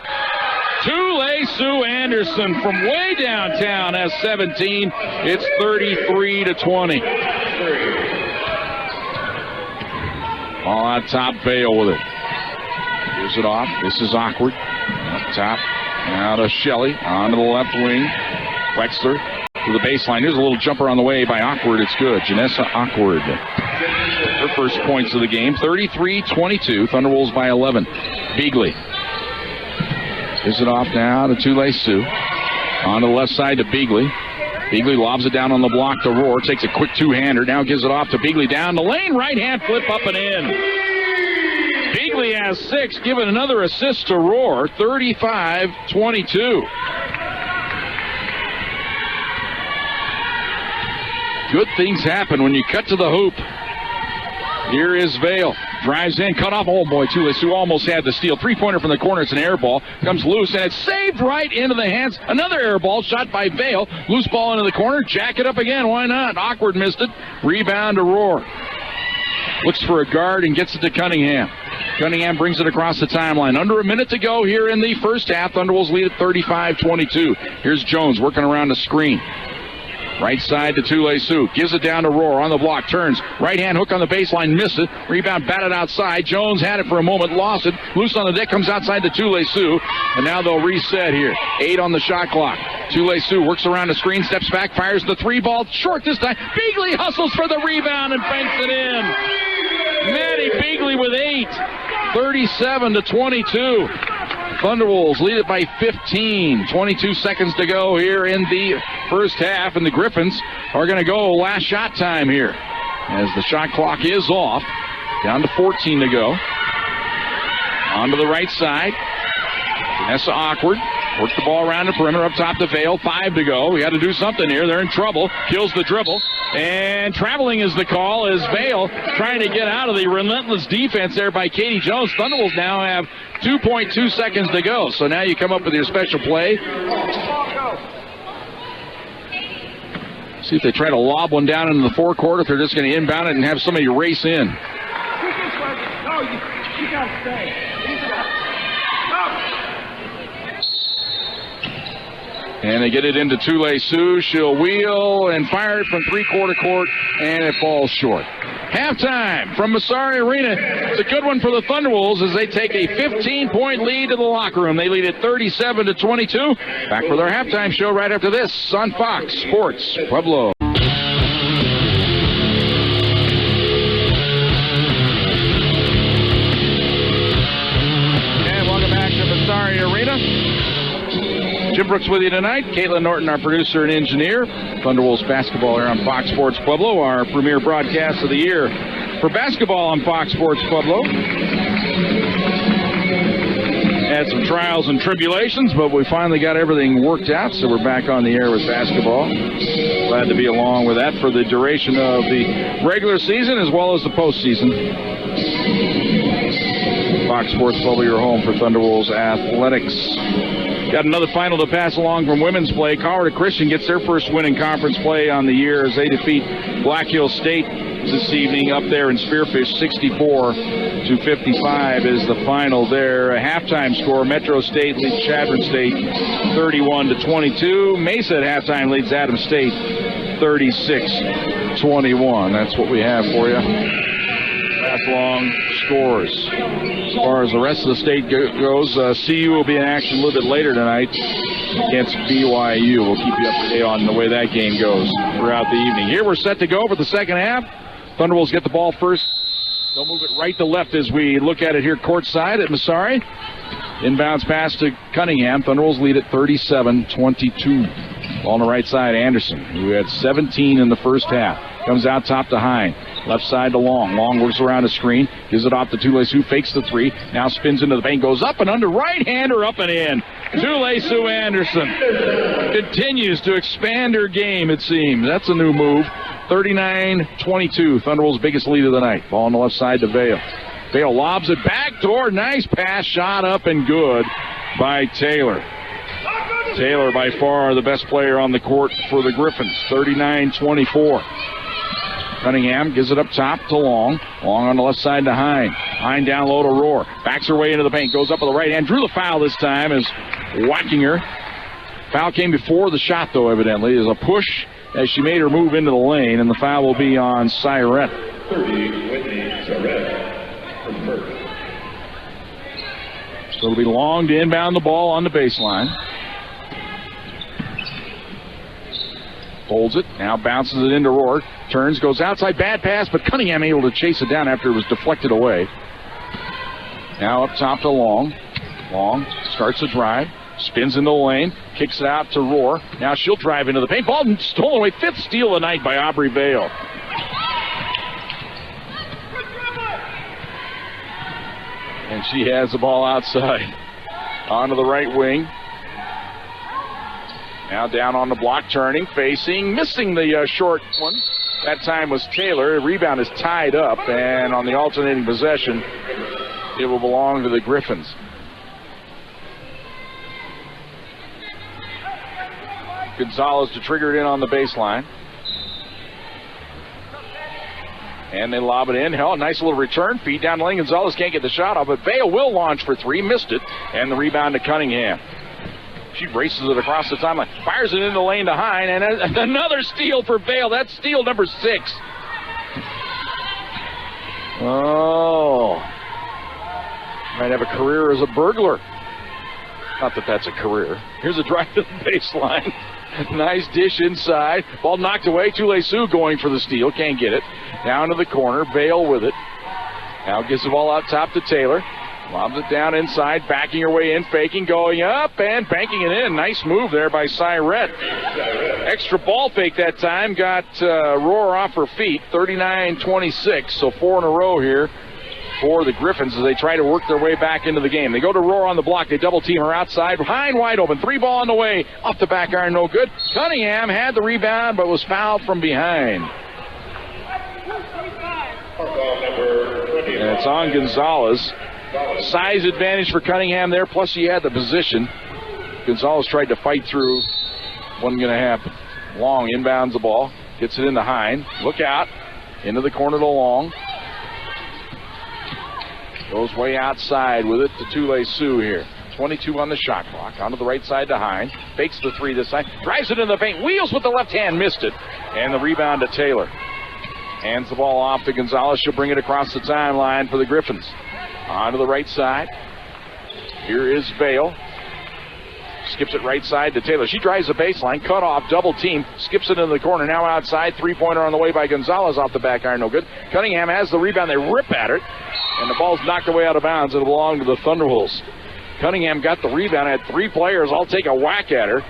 Tule-Su Anderson from way downtown has 17. It's 33-20. Ball out top, Vale with it. Gives it off. This is awkward. Up top. Now to Shelley. Onto the left wing. Wexler to the baseline. Here's a little jumper on the way by Awkward. It's good. Janessa Awkward. Her first points of the game. 33-22. Thunderwolves by 11. Beagley. Gives it off now to Tule-Su. On to the left side to Beagley. Beagley lobs it down on the block to Rohr. Takes a quick two-hander. Now gives it off to Beagley down the lane. Right-hand flip up and in. Beagley has 6. Giving another assist to Rohr. 35-22. Good things happen when you cut to the hoop. Here is Vale. Drives in, cut off. Oh, boy, Tule-Su almost had the steal. Three-pointer from the corner. It's an air ball. Comes loose, and it's saved right into the hands. Another air ball shot by Vale. Loose ball into the corner. Jack it up again. Why not? Awkward missed it. Rebound to Rohr. Looks for a guard and gets it to Cunningham. Cunningham brings it across the timeline. Under a minute to go here in the first half. Thunderwolves lead at 35-22. Here's Jones working around the screen. Right side to Tule-Su. Gives it down to Rohr on the block. Turns. Right hand hook on the baseline. Missed it. Rebound batted outside. Jones had it for a moment. Lost it. Loose on the deck. Comes outside to Tule-Su. And now they'll reset here. 8 on the shot clock. Tule-Su works around the screen. Steps back. Fires the three ball. Short this time. Beagley hustles for the rebound and banks it in. Maddie Beagley with 8. 37-22. Thunderwolves lead it by 15. 22 seconds to go here in the first half, and the Griffins are going to go last shot time here as the shot clock is off. Down to 14 to go. On to the right side. Janessa Awkward. Works the ball around the perimeter up top to Vale. 5 to go. We got to do something here. They're in trouble. Kills the dribble. And traveling is the call as Vale trying to get out of the relentless defense there by Katie Jones. Thunderwolves now have 2.2 seconds to go. So now you come up with your special play. See if they try to lob one down into the forecourt, if they're just going to inbound it and have somebody race in. No, you got to stay. And they get it into Tule-Su. She'll wheel and fire it from three-quarter court, and it falls short. Halftime from Massari Arena. It's a good one for the Thunderwolves as they take a 15-point lead to the locker room. They lead at 37-22. Back for their halftime show right after this on Fox Sports Pueblo. And welcome back to Massari Arena. Jim Brooks with you tonight. Caitlin Norton, our producer and engineer. Thunderwolves basketball here on Fox Sports Pueblo, our premier broadcast of the year for basketball on Fox Sports Pueblo. Had some trials and tribulations, but we finally got everything worked out, so we're back on the air with basketball. Glad to be along with that for the duration of the regular season as well as the postseason. Fox Sports Pueblo, your home for Thunderwolves athletics. Got another final to pass along from women's play. Colorado Christian gets their first win in conference play on the year as they defeat Black Hills State this evening up there in Spearfish. 64-55 is the final there. A halftime score, Metro State leads Chadron State 31-22. Mesa at halftime leads Adams State 36-21. That's what we have for you. Pass-along scores. As far as the rest of the state goes, CU will be in action a little bit later tonight against BYU. We'll keep you up to date on the way that game goes throughout the evening. Here we're set to go for the second half. Thunderwolves get the ball first They'll move it right to left as we look at it here courtside at Massari. Inbounds pass to Cunningham. Thunderwolves lead at 37-22. Ball on the right side, Anderson, who had 17 in the first half. Comes out top to Hine. Left side to Long. Long works around a screen. Gives it off to Tulesu. Fakes the three. Now spins into the paint. Goes up and under. Right-hander up and in. Tulesu Anderson continues to expand her game, it seems. That's a new move. 39-22. Thunderwolves' biggest lead of the night. Ball on the left side to Vale. Vale lobs it back door. Nice pass. Shot up and good by Taylor. Taylor by far the best player on the court for the Griffins. 39-24. Cunningham gives it up top to Long. Long on the left side to Hine. Hine down low to Rohr. Backs her way into the paint. Goes up with the right hand. Drew the foul this time as whacking her. Foul came before the shot, though, evidently. There's a push as she made her move into the lane, and the foul will be on Siret. 30, Whitney Siret from first. So it'll be Long to inbound the ball on the baseline. Holds it. Now bounces it into Rohr. Turns, goes outside. Bad pass, but Cunningham able to chase it down after it was deflected away. Now up top to Long. Long starts the drive. Spins into the lane. Kicks it out to Rohr. Now she'll drive into the paint. Ball stolen away. Fifth steal of the night by Aubrey Vale. And she has the ball outside. Onto the right wing. Now down on the block, turning, facing, missing the short one. That time was Taylor. The rebound is tied up, and on the alternating possession, it will belong to the Griffins. Gonzalez to trigger it in on the baseline. And they lob it in. Hell, a nice little return feed down the lane. Gonzalez can't get the shot off, but Vale will launch for three. Missed it. And the rebound to Cunningham. She races it across the timeline. Fires it in the lane to Hine. And another steal for Vale. That's steal number 6. Oh. Might have a career as a burglar. Not that that's a career. Here's a drive to the baseline. Nice dish inside. Ball knocked away. Tulesu going for the steal. Can't get it. Down to the corner. Vale with it. Now gives the ball out top to Taylor. Lobs it down inside. Backing her way in. Faking. Going up and banking it in. Nice move there by Siret. Extra ball fake that time. Got Rohr off her feet. 39-26. So 4 in a row here for the Griffins as they try to work their way back into the game. They go to Rohr on the block. They double team her outside. Hine wide open. 3 ball on the way. Off the back iron, no good. Cunningham had the rebound but was fouled from behind. And it's on Gonzalez. Size advantage for Cunningham there, plus he had the position. Gonzalez tried to fight through. Wasn't going to happen. Long inbounds the ball. Gets it into Hine. Look out. Into the corner to Long. Goes way outside with it to Tulesu here. 22 on the shot clock. Onto the right side to Hine. Fakes the 3 this time. Drives it in the paint. Wheels with the left hand. Missed it. And the rebound to Taylor. Hands the ball off to Gonzalez. She'll bring it across the timeline for the Griffins. Onto the right side. Here is Vale. Skips it right side to Taylor. She drives the baseline. Cut off. Double team. Skips it into the corner. Now outside. 3-pointer on the way by Gonzalez off the back iron. No good. Cunningham has the rebound. They rip at it. And the ball's knocked away out of bounds. It'll belong to the Thunderwolves. Cunningham got the rebound. Had 3 players all take a whack at her.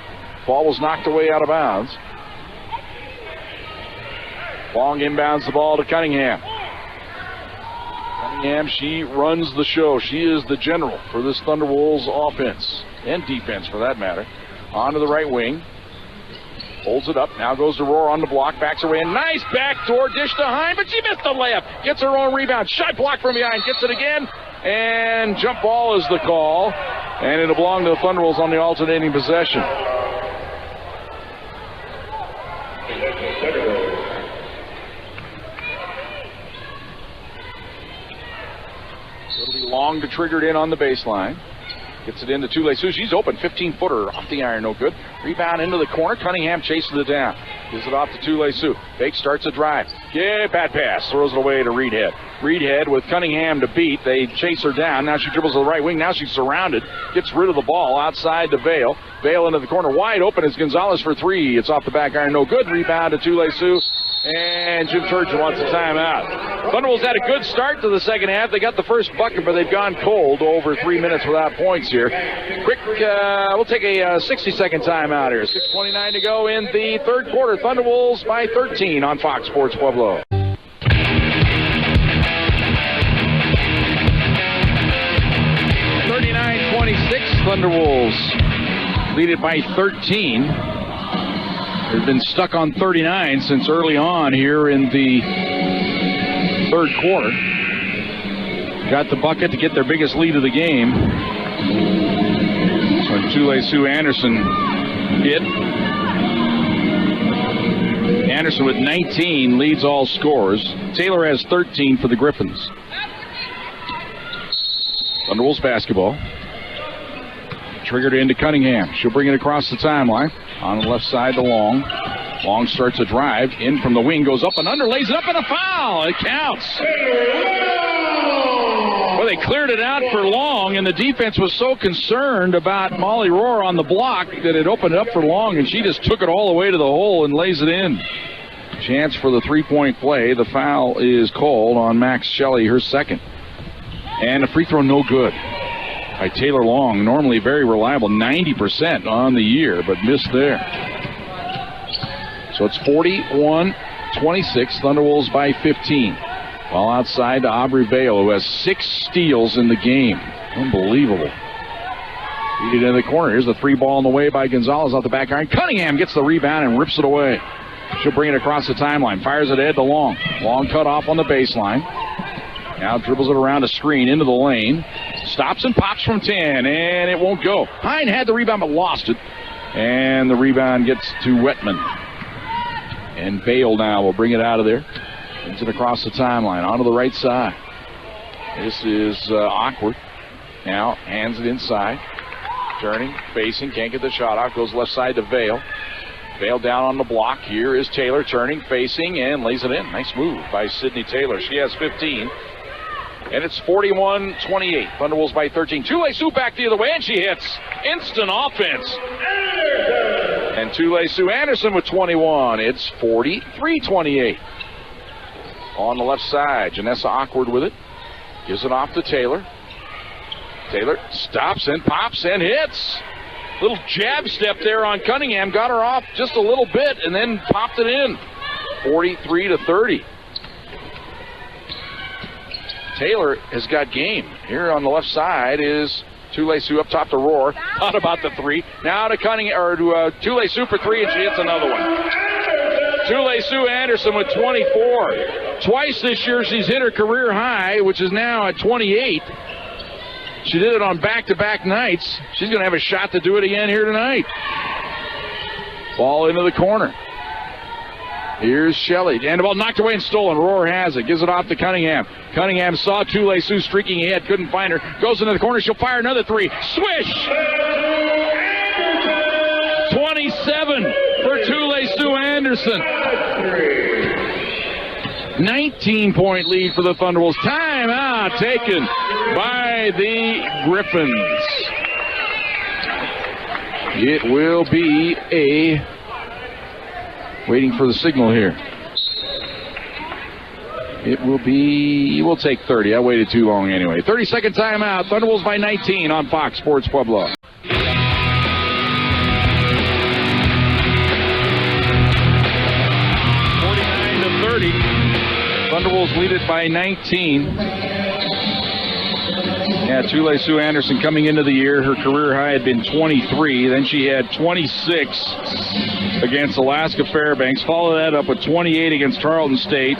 Ball was knocked away out of bounds. Long inbounds the ball to Cunningham. Cunningham, she runs the show. She is the general for this Thunderwolves offense and defense for that matter. On to the right wing. Holds it up. Now goes to Rohr on the block. Backs away. A nice backdoor dish to Hine, but she missed the layup. Gets her own rebound. Shot blocked from behind. Gets it again. And jump ball is the call. And it'll belong to the Thunderwolves on the alternating possession. It'll be Long to trigger it in on the baseline. Gets it into Tulesu. She's open. 15-footer off the iron. No good. Rebound into the corner. Cunningham chases it down. Gives it off to Tulesu. Fake starts a drive. Bad pass. Throws it away to Reedhead. Reedhead with Cunningham to beat. They chase her down. Now she dribbles to the right wing. Now she's surrounded. Gets rid of the ball outside to Vale. Vale into the corner. Wide open is Gonzalez for 3. It's off the back iron. No good. Rebound to Tulesu. And Jim Turgeon wants a timeout. Thunderbolts had a good start to the second half. They got the first bucket, but they've gone cold over 3 minutes without points here. Quick, we'll take a 60-second timeout here. 6:29 to go in the third quarter. Thunderbolts by 13 on Fox Sports Pueblo. 39-26, Thunderwolves lead it by 13. They've been stuck on 39 since early on here in the third quarter. Got the bucket to get their biggest lead of the game. So Csu Anderson hit. Anderson with 19 leads all scorers. Taylor has 13 for the Griffins. Thunderwolves basketball. Triggered into Cunningham. She'll bring it across the timeline. On the left side to Long. Long starts a drive. In from the wing. Goes up and under. Lays it up and a foul. It counts. Well, they cleared it out for Long, and the defense was so concerned about Molly Rohr on the block that it opened it up for Long, and she just took it all the way to the hole and lays it in. Chance for the three-point play. The foul is called on Max Shelley, her second. And a free throw no good by Taylor Long. Normally very reliable, 90% on the year, but missed there. So it's 41-26, Thunderwolves by 15. While outside to Aubrey Vale, who has 6 steals in the game. Unbelievable. Beat it in the corner. Here's the three ball on the way by Gonzalez off the back iron. Cunningham gets the rebound and rips it away. She'll bring it across the timeline. Fires it ahead to Long. Long cut off on the baseline. Now dribbles it around a screen into the lane. Stops and pops from 10, and it won't go. Hine had the rebound but lost it. And the rebound gets to Wetman. And Bale now will bring it out of there. Brings it across the timeline onto the right side. This is awkward. Now hands it inside. Turning, facing, can't get the shot out. Goes left side to Vale. Vale down on the block. Here is Taylor turning, facing, and lays it in. Nice move by Sydney Taylor. She has 15. And it's 41-28. Thunderwolves by 13. Csu back the other way, and she hits. Instant offense. And Csu Anderson with 21. It's 43-28. On the left side, Janessa awkward with it. Gives it off to Taylor. Taylor stops and pops and hits. Little jab step there on Cunningham. Got her off just a little bit and then popped it in. 43-30. Taylor has got game. Here on the left side is Csu up top to Rohr. Thought about the three. Now to Cunningham, or to Csu for three, and she hits another one. Csu Anderson with 24. Twice this year she's hit her career high, which is now at 28. She did it on back-to-back nights. She's going to have a shot to do it again here tonight. Ball into the corner. Here's Shelley. And the ball knocked away and stolen. Rohr has it. Gives it off to Cunningham. Cunningham saw Csu streaking ahead. Couldn't find her. Goes into the corner. She'll fire another three. Swish! 27 for Csu Anderson. 19-point lead for the Thunderwolves. Timeout taken by the Griffins. It will be a... Waiting for the signal here. It will be... We'll take 30. I waited too long anyway. 30-second timeout. Thunderwolves by 19 on Fox Sports Pueblo. 49-30. Thunderwolves lead it by 19. Yeah, Csu Anderson coming into the year, her career high had been 23. Then she had 26 against Alaska Fairbanks. Followed that up with 28 against Tarleton State,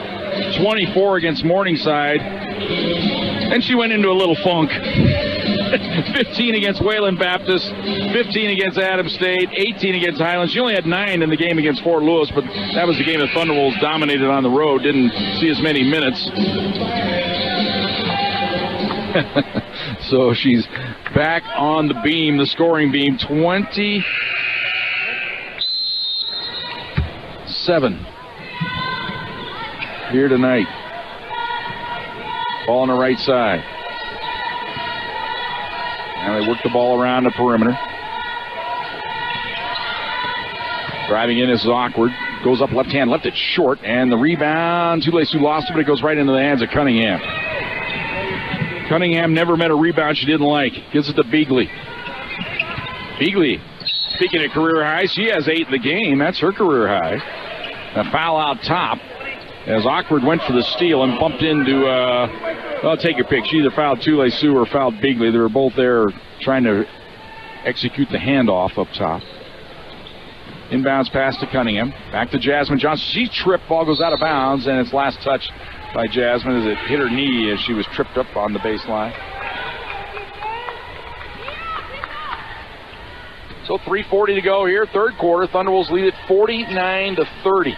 24 against Morningside. Then she went into a little funk. 15 against Wayland Baptist, 15 against Adams State, 18 against Highland. She only had 9 in the game against Fort Lewis, but that was the game the Thunderwolves dominated on the road. Didn't see as many minutes. So she's back on the beam, the scoring beam. 27 here tonight. Ball on the right side. Now they work the ball around the perimeter. Driving in is awkward. Goes up left hand, left it short, and the rebound. Tule-Sioux lost it, but it goes right into the hands of Cunningham. Cunningham never met a rebound she didn't like. Gives it to Beagley. Beagley, speaking of career highs, she has 8 in the game. That's her career high. A foul out top as Awkward went for the steal and bumped into, well, take your pick. She either fouled Tule-Sioux or fouled Beagley. They were both there trying to execute the handoff up top. Inbounds pass to Cunningham. Back to Jasmine Johnson. She tripped. Ball goes out of bounds, and it's last touch by Jasmine as it hit her knee as she was tripped up on the baseline. So 3:40 to go here, third quarter. Thunderwolves lead it 49-30.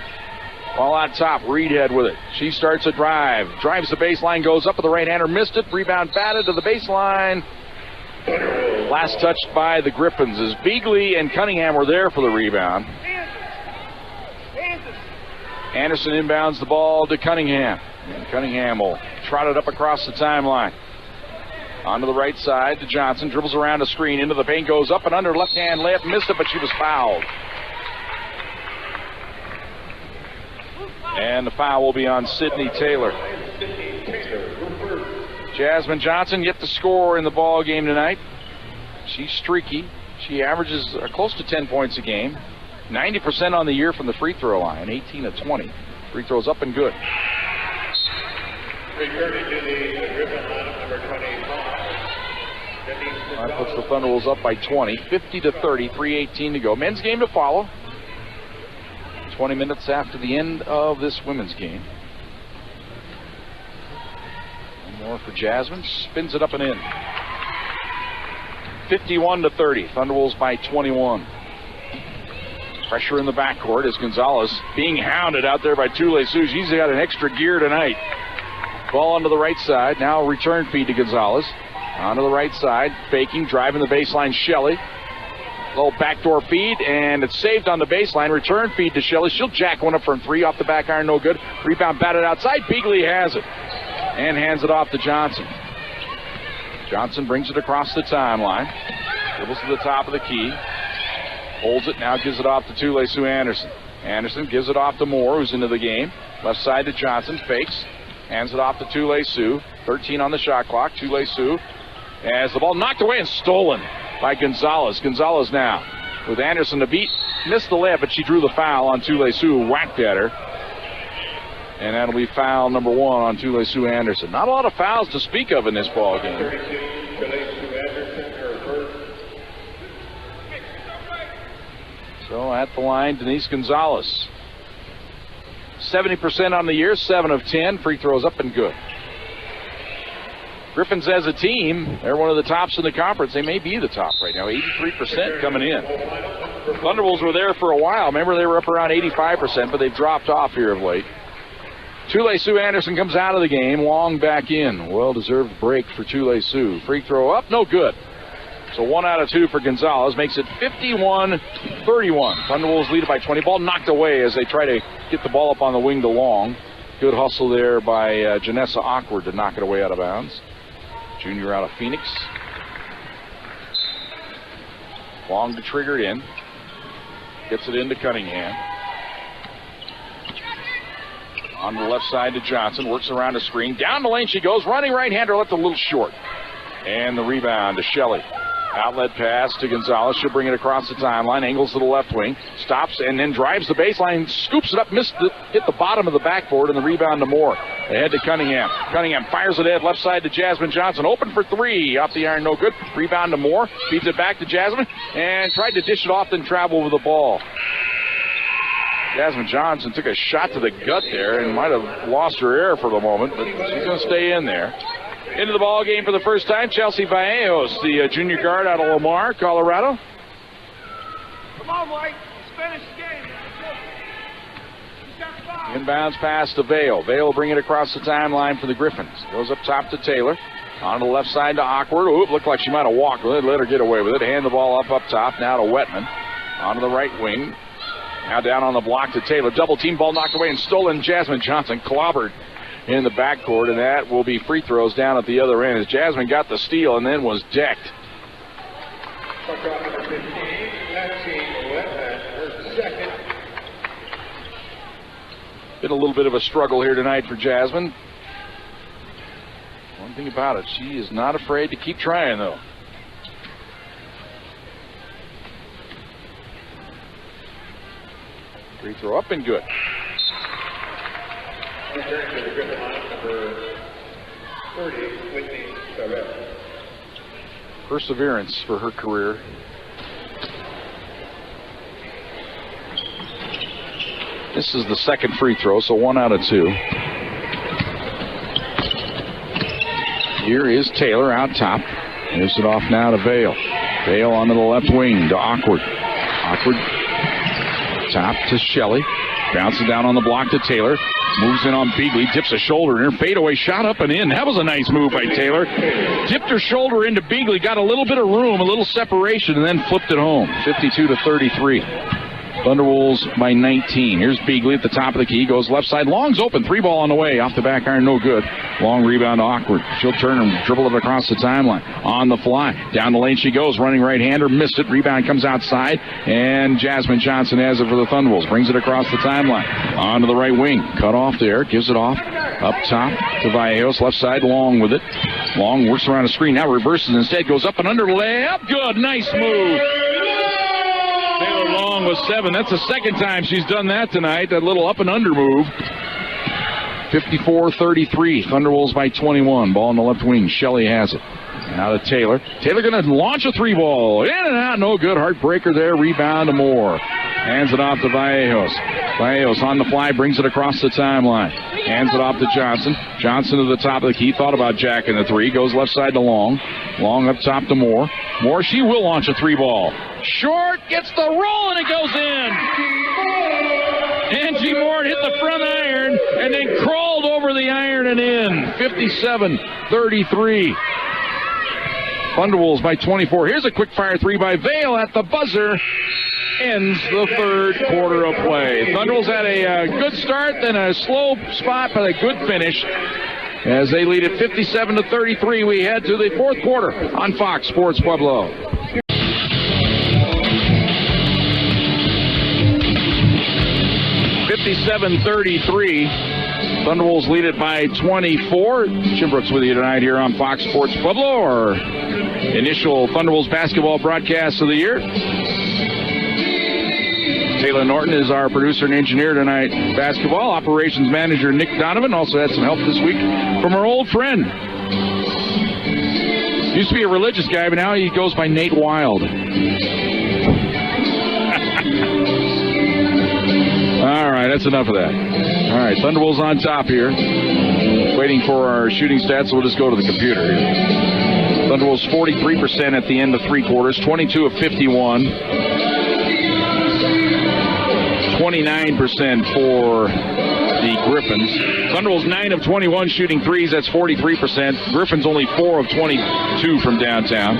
Ball out top. Reedhead with it. She starts a drive. Drives the baseline, goes up with the right-hander. Missed it. Rebound batted to the baseline. Last touched by the Griffins as Beagley and Cunningham were there for the rebound. Anderson inbounds the ball to Cunningham. And Cunningham will trot it up across the timeline. Onto the right side to Johnson. Dribbles around a screen. Into the paint. Goes up and under. Left-hand layup. Missed it, but she was fouled. And the foul will be on Sydney Taylor. Jasmine Johnson yet to score in the ball game tonight. She's streaky. She averages close to 10 points a game. 90% on the year from the free throw line. 18 of 20. Free throws up and good. That puts the Thunderwolves up by 20. 50-30. 3:18 to go. Men's game to follow. 20 minutes after the end of this women's game. More for Jasmine. Spins it up and in. 51-30. Thunderwolves by 21. Pressure in the backcourt as Gonzalez being hounded out there by Tule-Sioux. She's got an extra gear tonight. Ball onto the right side. Now return feed to Gonzalez. Onto the right side. Faking, driving the baseline. Shelley. Little backdoor feed, and it's saved on the baseline. Return feed to Shelley. She'll jack one up from 3 off the back iron. No good. Rebound batted outside. Beagley has it. And hands it off to Johnson. Johnson brings it across the timeline. Dribbles to the top of the key. Holds it, now gives it off to Tule-Sioux Anderson. Anderson gives it off to Moore, who's into the game. Left side to Johnson, fakes. Hands it off to Tule-Sioux. 13 on the shot clock. Tule-Sioux has the ball knocked away and stolen by Gonzalez. Gonzalez now with Anderson to beat. Missed the layup, but she drew the foul on Tule-Sioux, whacked at her. And that'll be foul number 1 on Tule-Sioux Anderson. Not a lot of fouls to speak of in this ball game. So at the line, Denise Gonzalez. 70% on the year, 7 of 10. Free throws up and good. Griffins as a team, they're one of the tops in the conference. They may be the top right now, 83% coming in. Thunderwolves were there for a while. Remember, they were up around 85%, but they've dropped off here of late. Tule-Sioux Anderson comes out of the game. Long back in. Well-deserved break for Tule-Sioux. Free throw up, no good. So 1 out of 2 for Gonzalez. Makes it 51-31. Thunderwolves lead it by 20. Ball knocked away as they try to get the ball up on the wing to Long. Good hustle there by Janessa Awkward to knock it away out of bounds. Junior out of Phoenix. Long to trigger it in. Gets it into Cunningham. On the left side to Johnson. Works around a screen. Down the lane she goes. Running right-hander left a little short. And the rebound to Shelley. Outlet pass to Gonzalez. She'll bring it across the timeline. Angles to the left wing. Stops and then drives the baseline. Scoops it up. Hit the bottom of the backboard. And the rebound to Moore. Ahead to Cunningham. Cunningham fires it ahead. Left side to Jasmine Johnson. Open for 3. Off the iron. No good. Rebound to Moore. Feeds it back to Jasmine. And tried to dish it off. Then travel with the ball. Jasmine Johnson took a shot to the gut there and might have lost her air for the moment. But she's going to stay in there. Into the ball game for the first time, Chelsea Vallejos, the junior guard out of Lamar, Colorado. Come on, Mike. Let's finish the game. Inbounds pass to Vale. Vale will bring it across the timeline for the Griffins. Goes up top to Taylor. On the left side to Awkward. Oop, looked like she might have walked with it. Let her get away with it. Hand the ball up top. Now to Wetman. Onto the right wing. Now down on the block to Taylor. Double team ball knocked away and stolen. Jasmine Johnson clobbered in the backcourt, and that will be free throws down at the other end as Jasmine got the steal and then was decked. Been a little bit of a struggle here tonight for Jasmine. One thing about it, she is not afraid to keep trying, though. Free throw up and good. Perseverance for her career. This is the second free throw, so 1 out of 2. Here is Taylor out top. Gives it off now to Vale. Vale onto the left wing to Awkward. Awkward top to Shelley. Bounces down on the block to Taylor. Moves in on Beagley. Dips a shoulder in her. Fadeaway shot up and in. That was a nice move by Taylor. Dipped her shoulder into Beagley. Got a little bit of room, a little separation, and then flipped it home. 52-33. Thunderwolves by 19. Here's Beagley at the top of the key. Goes left side. Long's open. 3 ball on the way. Off the back iron. No good. Long rebound to Awkward. She'll turn and dribble it across the timeline. On the fly. Down the lane she goes. Running right-hander. Missed it. Rebound comes outside. And Jasmine Johnson has it for the Thunderwolves. Brings it across the timeline. On to the right wing. Cut off there. Gives it off. Up top to Vallejos. Left side. Long with it. Long works around a screen. Now reverses instead. Goes up and under. Layup. Good. Nice move. Taylor Long with 7. That's the second time she's done that tonight. That little up and under move. 54-33. Thunderwolves by 21. Ball in the left wing. Shelley has it. Now to Taylor. Taylor going to launch a 3 ball. In and out. No good. Heartbreaker there. Rebound to Moore. Hands it off to Vallejos. Vallejos on the fly. Brings it across the timeline. Hands it off to Johnson. Johnson to the top of the key. Thought about jacking the 3. Goes left side to Long. Long up top to Moore. Moore, she will launch a 3 ball. Short, gets the roll, and it goes in. Angie Moore hit the front iron and then crawled over the iron and in. 57-33. Thunderwolves by 24. Here's a quick fire 3 by Vale at the buzzer. Ends the third quarter of play. Thunderwolves had a good start, then a slow spot, but a good finish. As they lead it 57-33, we head to the fourth quarter on Fox Sports Pueblo. 57-33. Thunderwolves lead it by 24. Jim Brooks with you tonight here on Fox Sports Pueblo, our initial Thunderwolves basketball broadcast of the year. Caitlin Norton is our producer and engineer tonight. Basketball operations manager Nick Donovan also had some help this week from our old friend. Used to be a religious guy, but now he goes by Nate Wild. All right, that's enough of that. All right, Thunderwolves on top here. Waiting for our shooting stats, so we'll just go to the computer here. Thunderwolves 43% at the end of 3 quarters, 22 of 51. 29% for the Griffins. Thunderwolves 9 of 21 shooting threes, that's 43%. Griffins only 4 of 22 from downtown.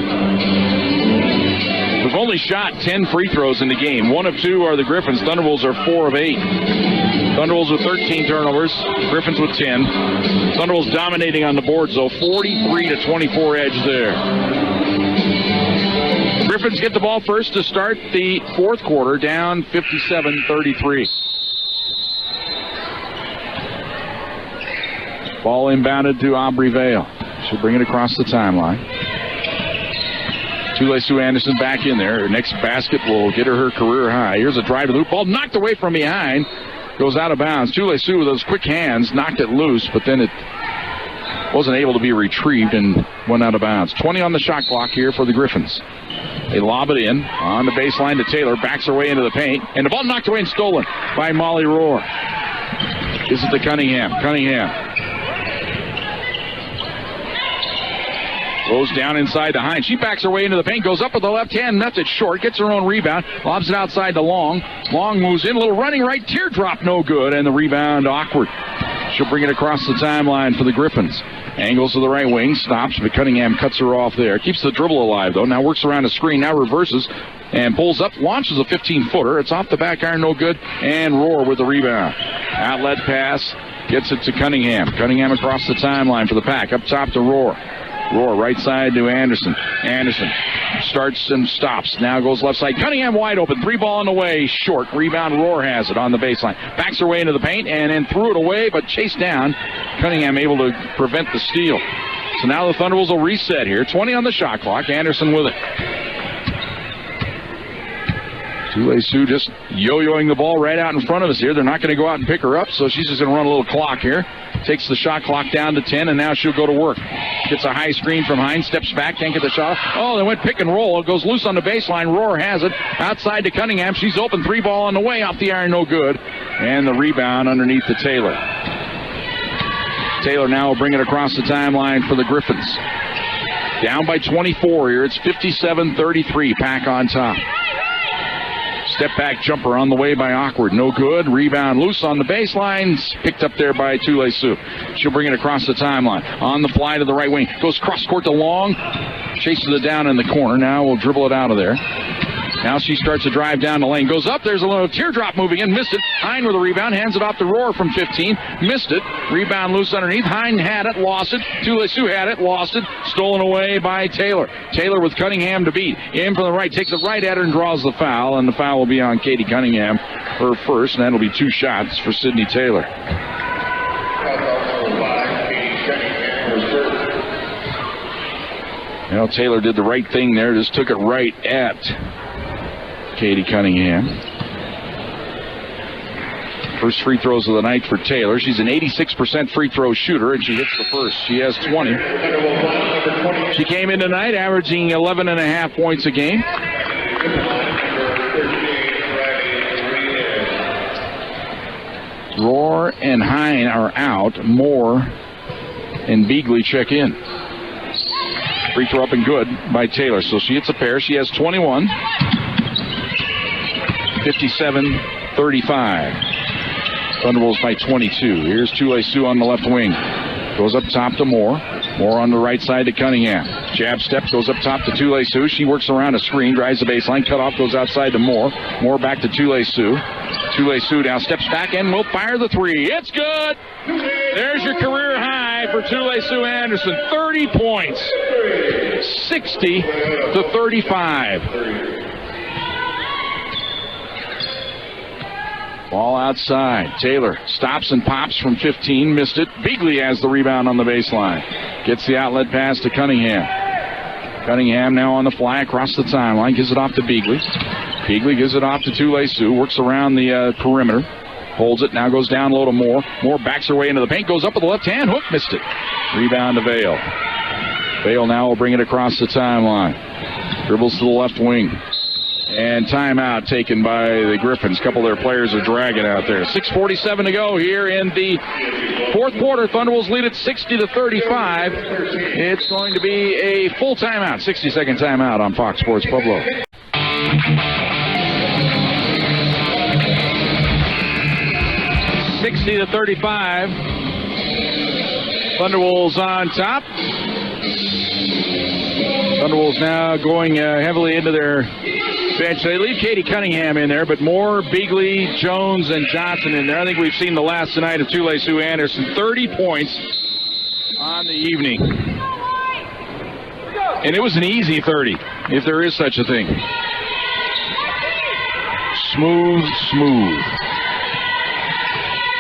We've only shot 10 free throws in the game. 1 of 2 are the Griffins. Thunderwolves are 4 of 8. Thunderwolves with 13 turnovers. Griffins with 10. Thunderwolves dominating on the boards, though. 43-24 edge there. Griffins get the ball first to start the fourth quarter, down 57-33. Ball inbounded to Aubrey Vale. She'll bring it across the timeline. Csu Anderson back in there. Her next basket will get her career high. Here's a drive to the hoop. Ball knocked away from behind. Goes out of bounds. Csu with those quick hands knocked it loose, but then it wasn't able to be retrieved and went out of bounds. 20 on the shot clock here for the Griffins. They lob it in on the baseline to Taylor. Backs her way into the paint. And the ball knocked away and stolen by Molly Rohr. This is to Cunningham. Cunningham goes down inside to Hines. She backs her way into the paint. Goes up with the left hand. Nuts it short. Gets her own rebound. Lobs it outside to Long. Long moves in. A little running right. Teardrop no good. And the rebound awkward. She'll bring it across the timeline for the Griffins. Angles to the right wing, stops, but Cunningham cuts her off there. Keeps the dribble alive, though. Now works around the screen, now reverses and pulls up, launches a 15-footer. It's off the back iron, no good, and Rohr with the rebound. Outlet pass, gets it to Cunningham. Cunningham across the timeline for the pack, up top to Rohr. Rohr right side to Anderson. Anderson starts and stops. Now goes left side. Cunningham wide open. 3-ball on the way. Short. Rebound. Rohr has it on the baseline. Backs her way into the paint and then threw it away, but chased down. Cunningham able to prevent the steal. So now the Thunderwolves will reset here. 20 on the shot clock. Anderson with it. Csu just yo-yoing the ball right out in front of us here. They're not going to go out and pick her up, so she's just going to run a little clock here. Takes the shot clock down to 10, and now she'll go to work. Gets a high screen from Hines, steps back, can't get the shot. Oh, they went pick and roll. It goes loose on the baseline. Rohr has it. Outside to Cunningham. She's open. 3-ball on the way. Off the iron, no good. And the rebound underneath to Taylor. Taylor now will bring it across the timeline for the Griffins. Down by 24 here. It's 57-33. Pack on top. Step back jumper on the way by Awkward. No good. Rebound loose on the baseline. Picked up there by Csu. She'll bring it across the timeline. On the fly to the right wing. Goes cross court to Long. Chases it down in the corner. Now we'll dribble it out of there. Now she starts to drive down the lane. Goes up. There's a little teardrop moving in. Missed it. Hine with a rebound. Hands it off to Rohr from 15. Missed it. Rebound loose underneath. Hine had it. Lost it. Csu had it. Lost it. Stolen away by Taylor. Taylor with Cunningham to beat. In from the right. Takes it right at her and draws the foul. And the foul will be on Katie Cunningham. Her first. And that'll be 2 shots for Sydney Taylor. You know, Taylor did the right thing there. Just took it right at Katie Cunningham. First free throws of the night for Taylor. She's an 86% free throw shooter, and she hits the first. She has 20. She came in tonight averaging 11.5 points a game. Rohr and Hine are out. Moore and Beagley check in. Free throw up and good by Taylor. So she hits a pair. She has 21. 57-35. Thunderbolts by 22. Here's Csu on the left wing. Goes up top to Moore. Moore on the right side to Cunningham. Jab step goes up top to Csu. She works around a screen, drives the baseline. Cut off goes outside to Moore. Moore back to Csu. Csu now steps back and will fire the 3. It's good. There's your career high for Csu Anderson. 30 points. 60-35. Ball outside. Taylor stops and pops from 15. Missed it. Beagley has the rebound on the baseline. Gets the outlet pass to Cunningham. Cunningham now on the fly across the timeline. Gives it off to Beagley. Beagley gives it off to Csu. Works around the perimeter. Holds it. Now goes down low to Moore. Moore backs her way into the paint. Goes up with the left hand. Hook. Missed it. Rebound to Vale. Vale now will bring it across the timeline. Dribbles to the left wing. And timeout taken by the Griffins. A couple of their players are dragging out there. 6:47 to go here in the fourth quarter. Thunderwolves lead it 60-35. It's going to be a full timeout. 60-second timeout on Fox Sports Pueblo. $60-35. Thunderwolves on top. Thunderwolves now going heavily into their bench. They leave Katie Cunningham in there, but Moore, Beagley, Jones, and Johnson in there. I think we've seen the last tonight of Csu Anderson. 30 points on the evening. And it was an easy 30, if there is such a thing. Smooth.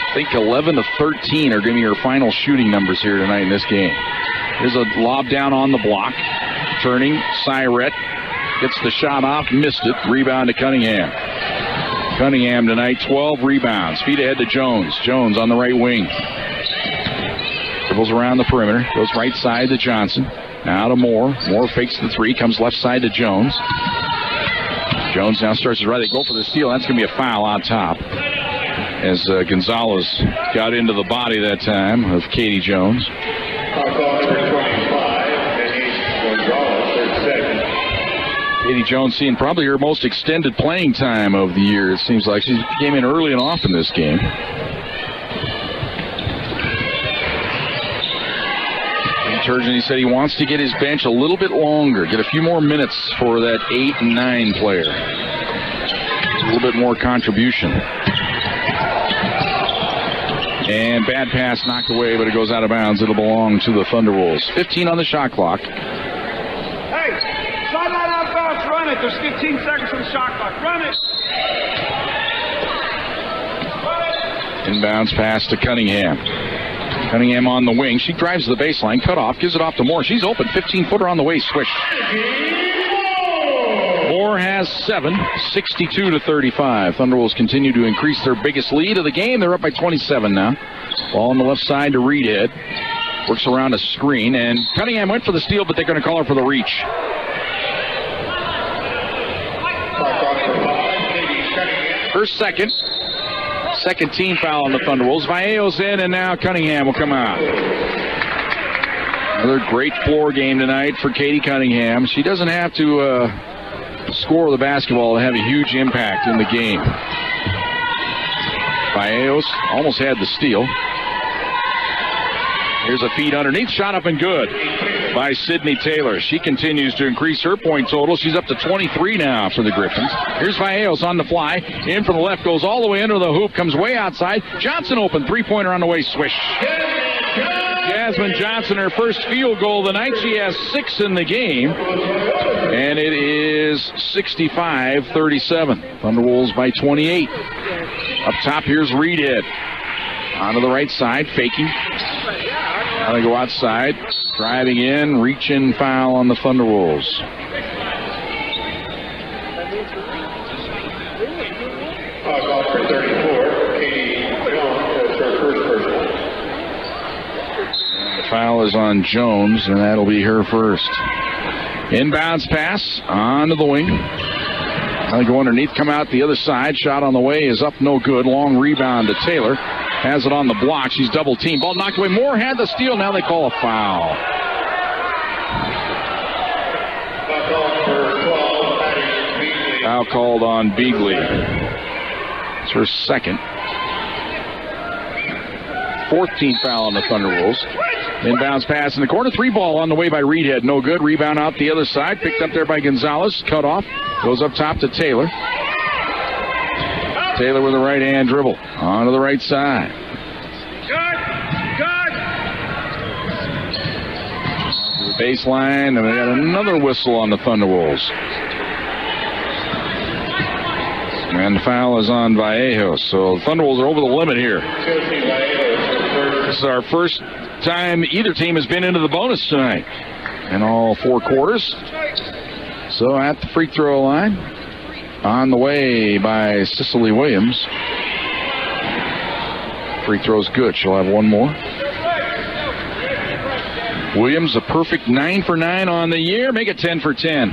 I think 11 to 13 are going to be her final shooting numbers here tonight in this game. Here's a lob down on the block. Turning, Syret gets the shot off, missed it. Rebound to Cunningham. Cunningham tonight, 12 rebounds. Feet ahead to Jones. Jones on the right wing. Dribbles around the perimeter. Goes right side to Johnson. Now to Moore. Moore fakes the 3. Comes left side to Jones. Jones now starts to try to go for the steal. That's going to be a foul on top. As Gonzalez got into the body that time of Katie Jones. Katie Jones seeing probably her most extended playing time of the year. It seems like she came in early and often this game. Turgeon said he wants to get his bench a little bit longer, get a few more minutes for that 8 and 9 player. A little bit more contribution. And bad pass knocked away, but it goes out of bounds. It'll belong to the Thunderwolves. 15 on the shot clock. Hey, sideline outside. Run it. There's 15 seconds on the shot clock. Run it. Inbounds pass to Cunningham. Cunningham on the wing. She drives to the baseline. Cut off. Gives it off to Moore. She's open. 15-footer on the way. Swish. Moore has 7. 62-35. Thunderwolves continue to increase their biggest lead of the game. They're up by 27 now. Ball on the left side to Reedhead. Works around a screen. And Cunningham went for the steal, but they're going to call her for the reach. Her second team foul on the Thunderwolves. Vallejo's in, and now Cunningham will come out. Another great floor game tonight for Katie Cunningham. She doesn't have to score the basketball to have a huge impact in the game. Vallejo's almost had the steal. Here's a feed underneath. Shot up and good by Sydney Taylor. She continues to increase her point total. She's up to 23 now for the Griffins. Here's Vallejo's on the fly. In from the left, goes all the way into the hoop, comes way outside. Johnson open, three-pointer on the way, swish. Jasmine Johnson, her first field goal of the night. She has 6 in the game. And it is 65-37. Thunderwolves by 28. Up top, here's Reedhead. Onto the right side, faking. Now they go outside. Driving in, reach-in foul on the Thunderwolves. Foul for 34. Katie Jones, that's her first personal. The foul is on Jones, and that'll be her first. Inbounds pass onto the wing. Now they go underneath, come out the other side. Shot on the way is up, no good. Long rebound to Taylor. Has it on the block. She's double teamed. Ball knocked away. Moore had the steal. Now they call a foul. Foul called on Beagley. It's her second. 14th foul on the Thunderwolves. Inbounds pass in the corner. 3-ball on the way by Reedhead. No good. Rebound out the other side. Picked up there by Gonzalez. Cut off. Goes up top to Taylor. Taylor with a right-hand dribble. Onto the right side. To the baseline, and they got another whistle on the Thunderwolves. And the foul is on Vallejo. So the Thunderwolves are over the limit here. This is our first time either team has been into the bonus tonight in all 4 quarters. So at the free throw line, on the way by Cicely Williams. Free throw's good. She'll have one more. Williams, a perfect 9 for 9 on the year. Make it 10 for 10.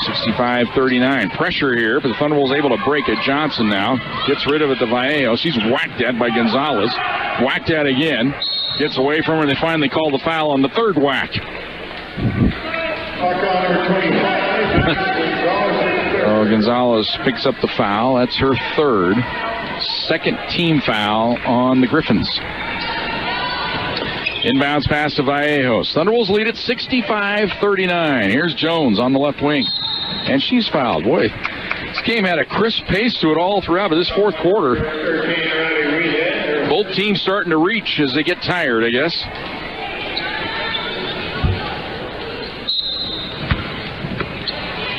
(65-39). Pressure here, but the Thunderwolves able to break it. Johnson now gets rid of it to Vallejo. She's whacked at by Gonzalez. Whacked at again. Gets away from her, and they finally call the foul on the third whack. Gonzalez picks up the foul. That's her third. Second team foul on the Griffins. Inbounds pass to Vallejos. Thunderwolves lead at 65-39. Here's Jones on the left wing. And she's fouled. Boy, this game had a crisp pace to it all throughout, but this fourth quarter, both teams starting to reach as they get tired, I guess.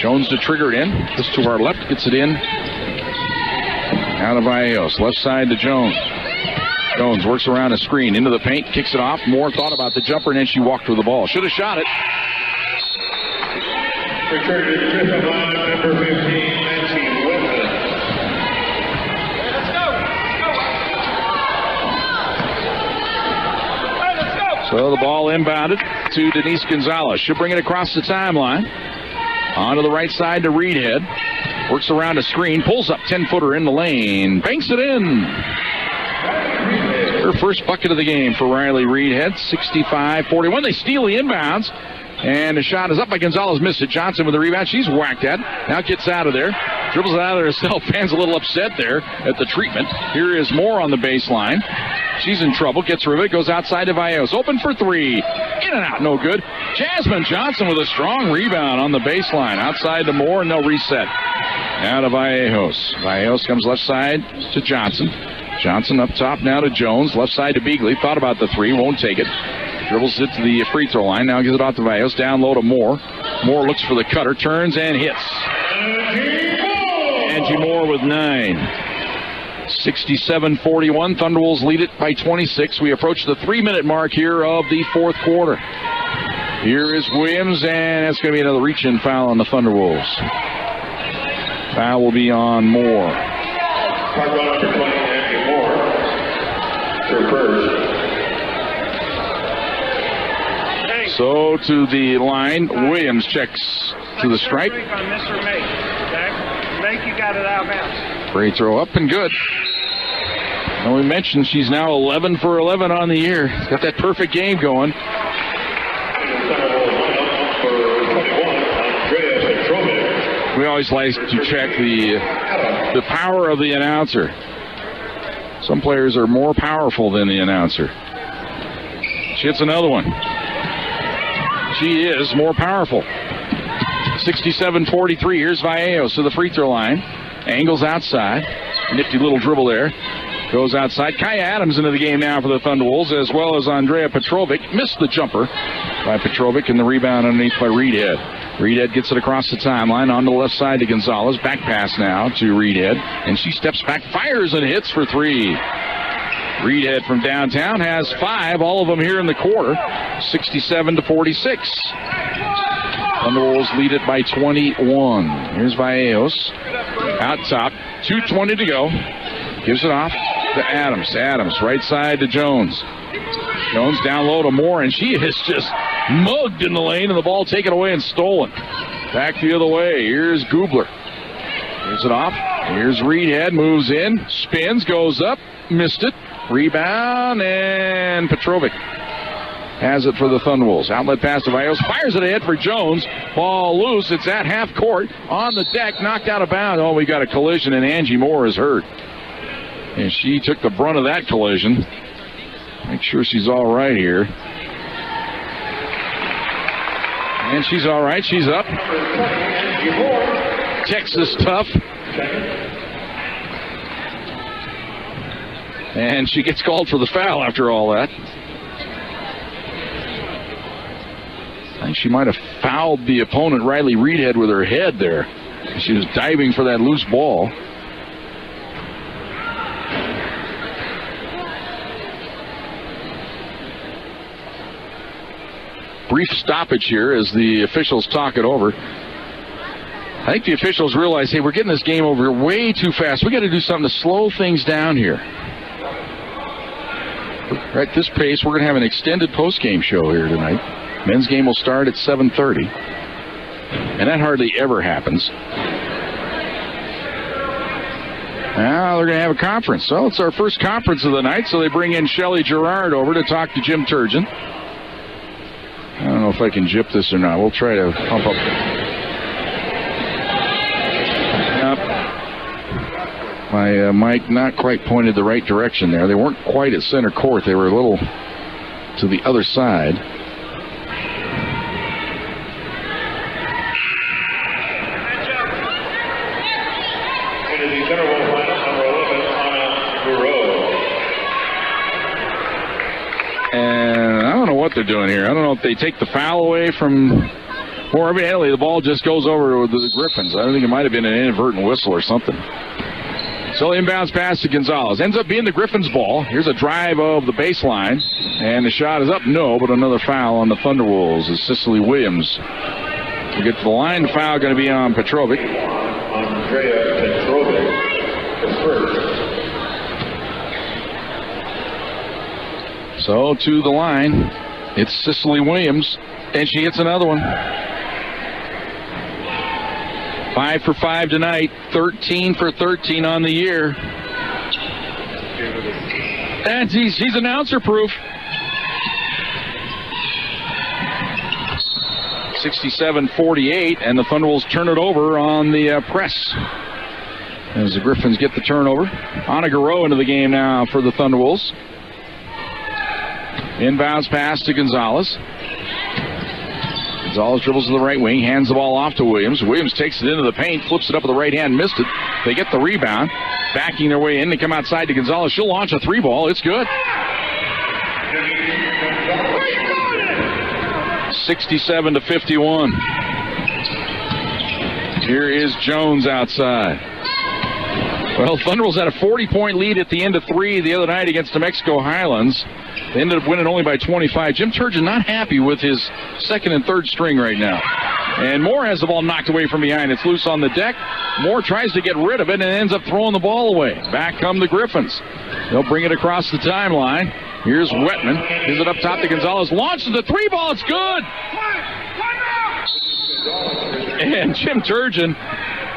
Jones to trigger it in. This to our left, gets it in. Out of Vallejos. Left side to Jones. Jones works around a screen, into the paint, kicks it off. Moore thought about the jumper, and then she walked with the ball. Should have shot it. Return to Griffin line, number 15, Nancy Wilson. So the ball inbounded to Denise Gonzalez. She'll bring it across the timeline. Onto the right side to Reedhead. Works around a screen, pulls up 10-footer in the lane, banks it in. Her first bucket of the game for Riley Reedhead, 65-41. They steal the inbounds, and the shot is up by Gonzalez. Missed it. Johnson with the rebound. She's whacked at. Now gets out of there. Dribbles it out of there herself. Fans a little upset there at the treatment. Here is Moore on the baseline. She's in trouble. Gets rid of it. Goes outside to Vallejos. Open for three. In and out. No good. Jasmine Johnson with a strong rebound on the baseline. Outside to Moore, and they'll reset. Now to Vallejos. Vallejos comes left side to Johnson. Johnson up top now to Jones. Left side to Beagley. Thought about the three. Won't take it. Dribbles it to the free throw line. Now gives it off to Valles. Down low to Moore. Moore looks for the cutter. Turns and hits. Angie Moore with 9. 67-41. Thunderwolves lead it by 26. We approach the 3-minute mark here of the fourth quarter. Here is Williams, and it's going to be another reach-in foul on the Thunderwolves. Foul will be on Moore. Number 20, Angie Moore. Her first. So to the line, Williams checks to the stripe. On Mr. Make, okay? Make, you got it out of bounds. Free throw up and good. And we mentioned she's now 11 for 11 on the year. She's got that perfect game going. We always like to check the power of the announcer. Some players are more powerful than the announcer. She hits another one. She is more powerful. 67-43. Here's Valles to the free throw line. Angles outside. Nifty little dribble there. Goes outside. Kaya Adams into the game now for the Thunderwolves, as well as Andrea Petrovic. Missed the jumper by Petrovic, and the rebound underneath by Reedhead. Reedhead gets it across the timeline on the left side to Gonzalez. Back pass now to Reedhead, and she steps back, fires, and hits for 3. Reedhead from downtown has 5, all of them here in the quarter. 67-46. Thunderwolves lead it by 21. Here's Valles. Out top. 2:20 to go. Gives it off to Adams. Adams, right side to Jones. Jones down low to Moore, and she is just mugged in the lane, and the ball taken away and stolen. Back the other way. Here's Gubler. Gives it off. Here's Reedhead. Moves in. Spins. Goes up. Missed it. Rebound, and Petrovic has it for the Thunderwolves. Outlet pass to Valles. Fires it ahead for Jones. Ball loose. It's at half court. On the deck. Knocked out of bounds. Oh, we got a collision, and Angie Moore is hurt. And she took the brunt of that collision. Make sure she's all right here. And she's all right. She's up. Texas tough. And she gets called for the foul after all that. I think she might have fouled the opponent, Riley Reedhead, with her head there. She was diving for that loose ball. Brief stoppage here as the officials talk it over. I think the officials realize, hey, we're getting this game over way too fast. We got to do something to slow things down here. Right at this pace, we're going to have an extended post-game show here tonight. Men's game will start at 7:30. And that hardly ever happens. Now they're going to have a conference. So it's our first conference of the night, so they bring in Shelley Gerard over to talk to Jim Turgeon. I don't know if I can jip this or not. We'll try to pump up. My mic not quite pointed the right direction there. They weren't quite at center court. They were a little to the other side. And I don't know what they're doing here. I don't know if they take the foul away from... Or evidently the ball just goes over to the Griffins. I think it might have been an inadvertent whistle or something. So inbounds pass to Gonzalez. Ends up being the Griffins' ball. Here's a drive of the baseline. And the shot is up. No, but another foul on the Thunderwolves as Cicely Williams will get to the line. The foul going to be on Petrovic. Andrea Petrovic, the first. So to the line, it's Cicely Williams. And she hits another one. 5 for 5 tonight, 13 for 13 on the year. And she's announcer proof. 67-48, and the Thunderwolves turn it over on the press. As the Griffins get the turnover. Anna Garreau into the game now for the Thunderwolves. Inbounds pass to Gonzalez. Gonzalez dribbles to the right wing, hands the ball off to Williams. Williams takes it into the paint, flips it up with the right hand, missed it. They get the rebound, backing their way in. They come outside to Gonzalez. She'll launch a 3-ball. It's good. 67-51. Here is Jones outside. Well, Thunderbolts had a 40-point lead at the end of 3 the other night against New Mexico Highlands. They ended up winning only by 25. Jim Turgeon not happy with his second and third string right now. And Moore has the ball knocked away from behind. It's loose on the deck. Moore tries to get rid of it and ends up throwing the ball away. Back come the Griffins. They'll bring it across the timeline. Here's Wetman. Gives it up top to Gonzalez. Launches the 3-ball. It's good. And Jim Turgeon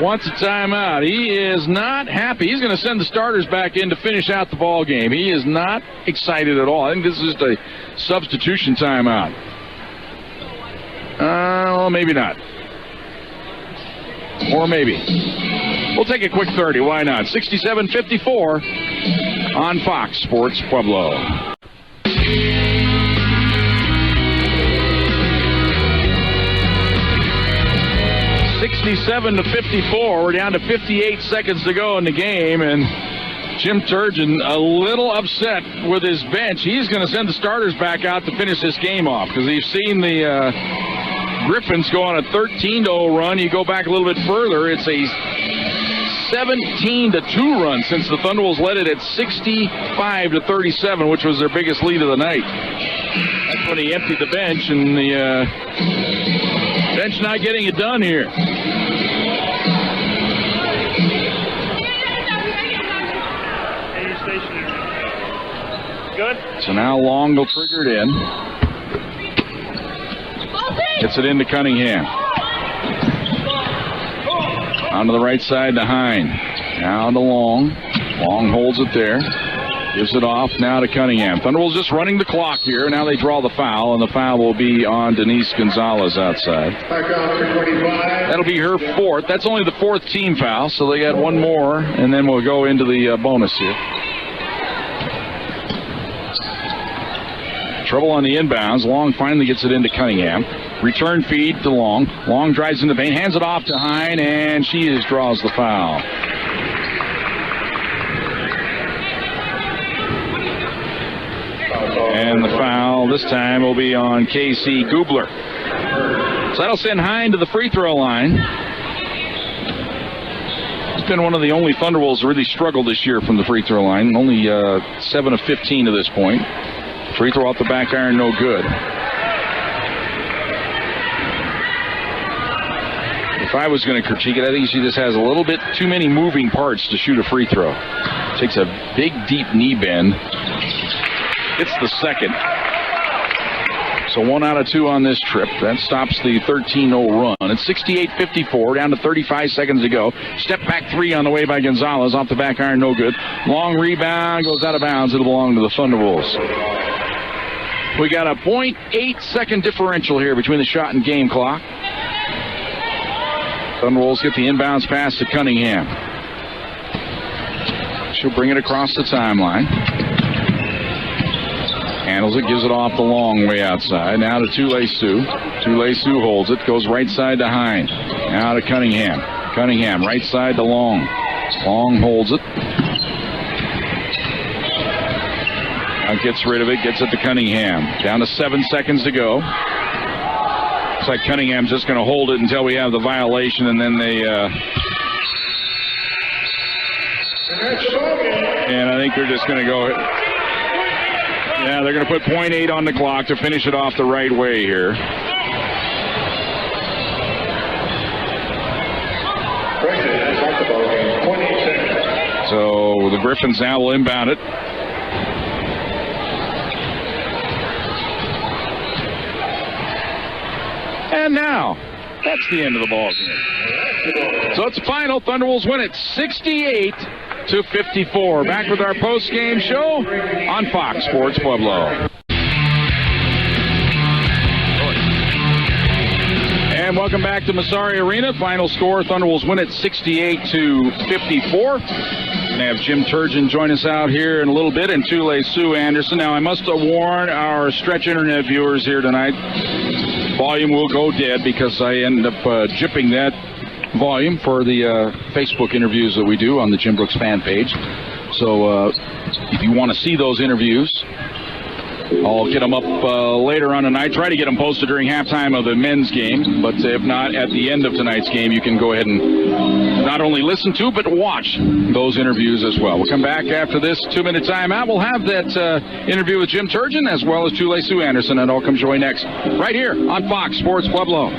wants a timeout. He is not happy. He's going to send the starters back in to finish out the ball game. He is not excited at all. I think this is just a substitution timeout. Well, maybe not. Or maybe. We'll take a quick 30. Why not? 67-54 on Fox Sports Pueblo. 67-54. We're down to 58 seconds to go in the game, and Jim Turgeon a little upset with his bench. He's going to send the starters back out to finish this game off because he's seen the Griffins go on a 13-0 run. You go back a little bit further, it's a 17-2 run since the Thunderbolts led it at 65-37, which was their biggest lead of the night. That's when he emptied the bench, and the bench not getting it done here. Good. So now Long will trigger it in. Gets it into Cunningham. Onto the right side to Hine. Now to Long. Long holds it there. Gives it off now to Cunningham. Thunderbolts just running the clock here. Now they draw the foul, and the foul will be on Denise Gonzalez outside. That'll be her fourth. That's only the fourth team foul, so they got one more, and then we'll go into the bonus here. Trouble on the inbounds. Long finally gets it into Cunningham. Return feed to Long. Long drives in the paint, hands it off to Hine, and she draws the foul. And the foul this time will be on Casey Gubler. So that'll send Hine to the free throw line. He's been one of the only Thunderbolts who really struggled this year from the free throw line. Only 7 of 15 to this point. Free throw off the back iron, no good. If I was going to critique it, I think she just has a little bit too many moving parts to shoot a free throw. Takes a big, deep knee bend. It's the second. So 1 out of 2 on this trip. That stops the 13-0 run. It's 68-54, down to 35 seconds to go. Step back 3 on the way by Gonzalez. Off the back iron, no good. Long rebound, goes out of bounds. It'll belong to the Thunderbolts. We got a 0.8 second differential here between the shot and game clock. Thunderbolts get the inbounds pass to Cunningham. She'll bring it across the timeline. Handles it, gives it off the Long way outside. Now to Csu. Csu holds it, goes right side to Hine. Now to Cunningham. Cunningham, right side to Long. Long holds it. Now gets rid of it, gets it to Cunningham. Down to 7 seconds to go. Looks like Cunningham's just going to hold it until we have the violation, and then they... and I think they're just going to go... Yeah, they're going to put 0.8 on the clock to finish it off the right way here. So the Griffins now will inbound it. And now, that's the end of the ball game. So it's final. Thunderbolts win it 68-54. Back with our post-game show on Fox Sports Pueblo. And welcome back to Massari Arena. Final score, Thunderbolts win it 68-54. And have Jim Turgeon join us out here in a little bit, and Sue Anderson. Now, I must warn our Stretch Internet viewers here tonight, volume will go dead because I end up jipping that volume for the Facebook interviews that we do on the Jim Brooks fan page. So if you want to see those interviews, I'll get them up later on tonight. Try to get them posted during halftime of the men's game. But if not, at the end of tonight's game, you can go ahead and not only listen to, but watch those interviews as well. We'll come back after this 2-minute timeout. We'll have that interview with Jim Turgeon as well as Tule Sue Anderson. And all comes your way next, right here on Fox Sports Pueblo.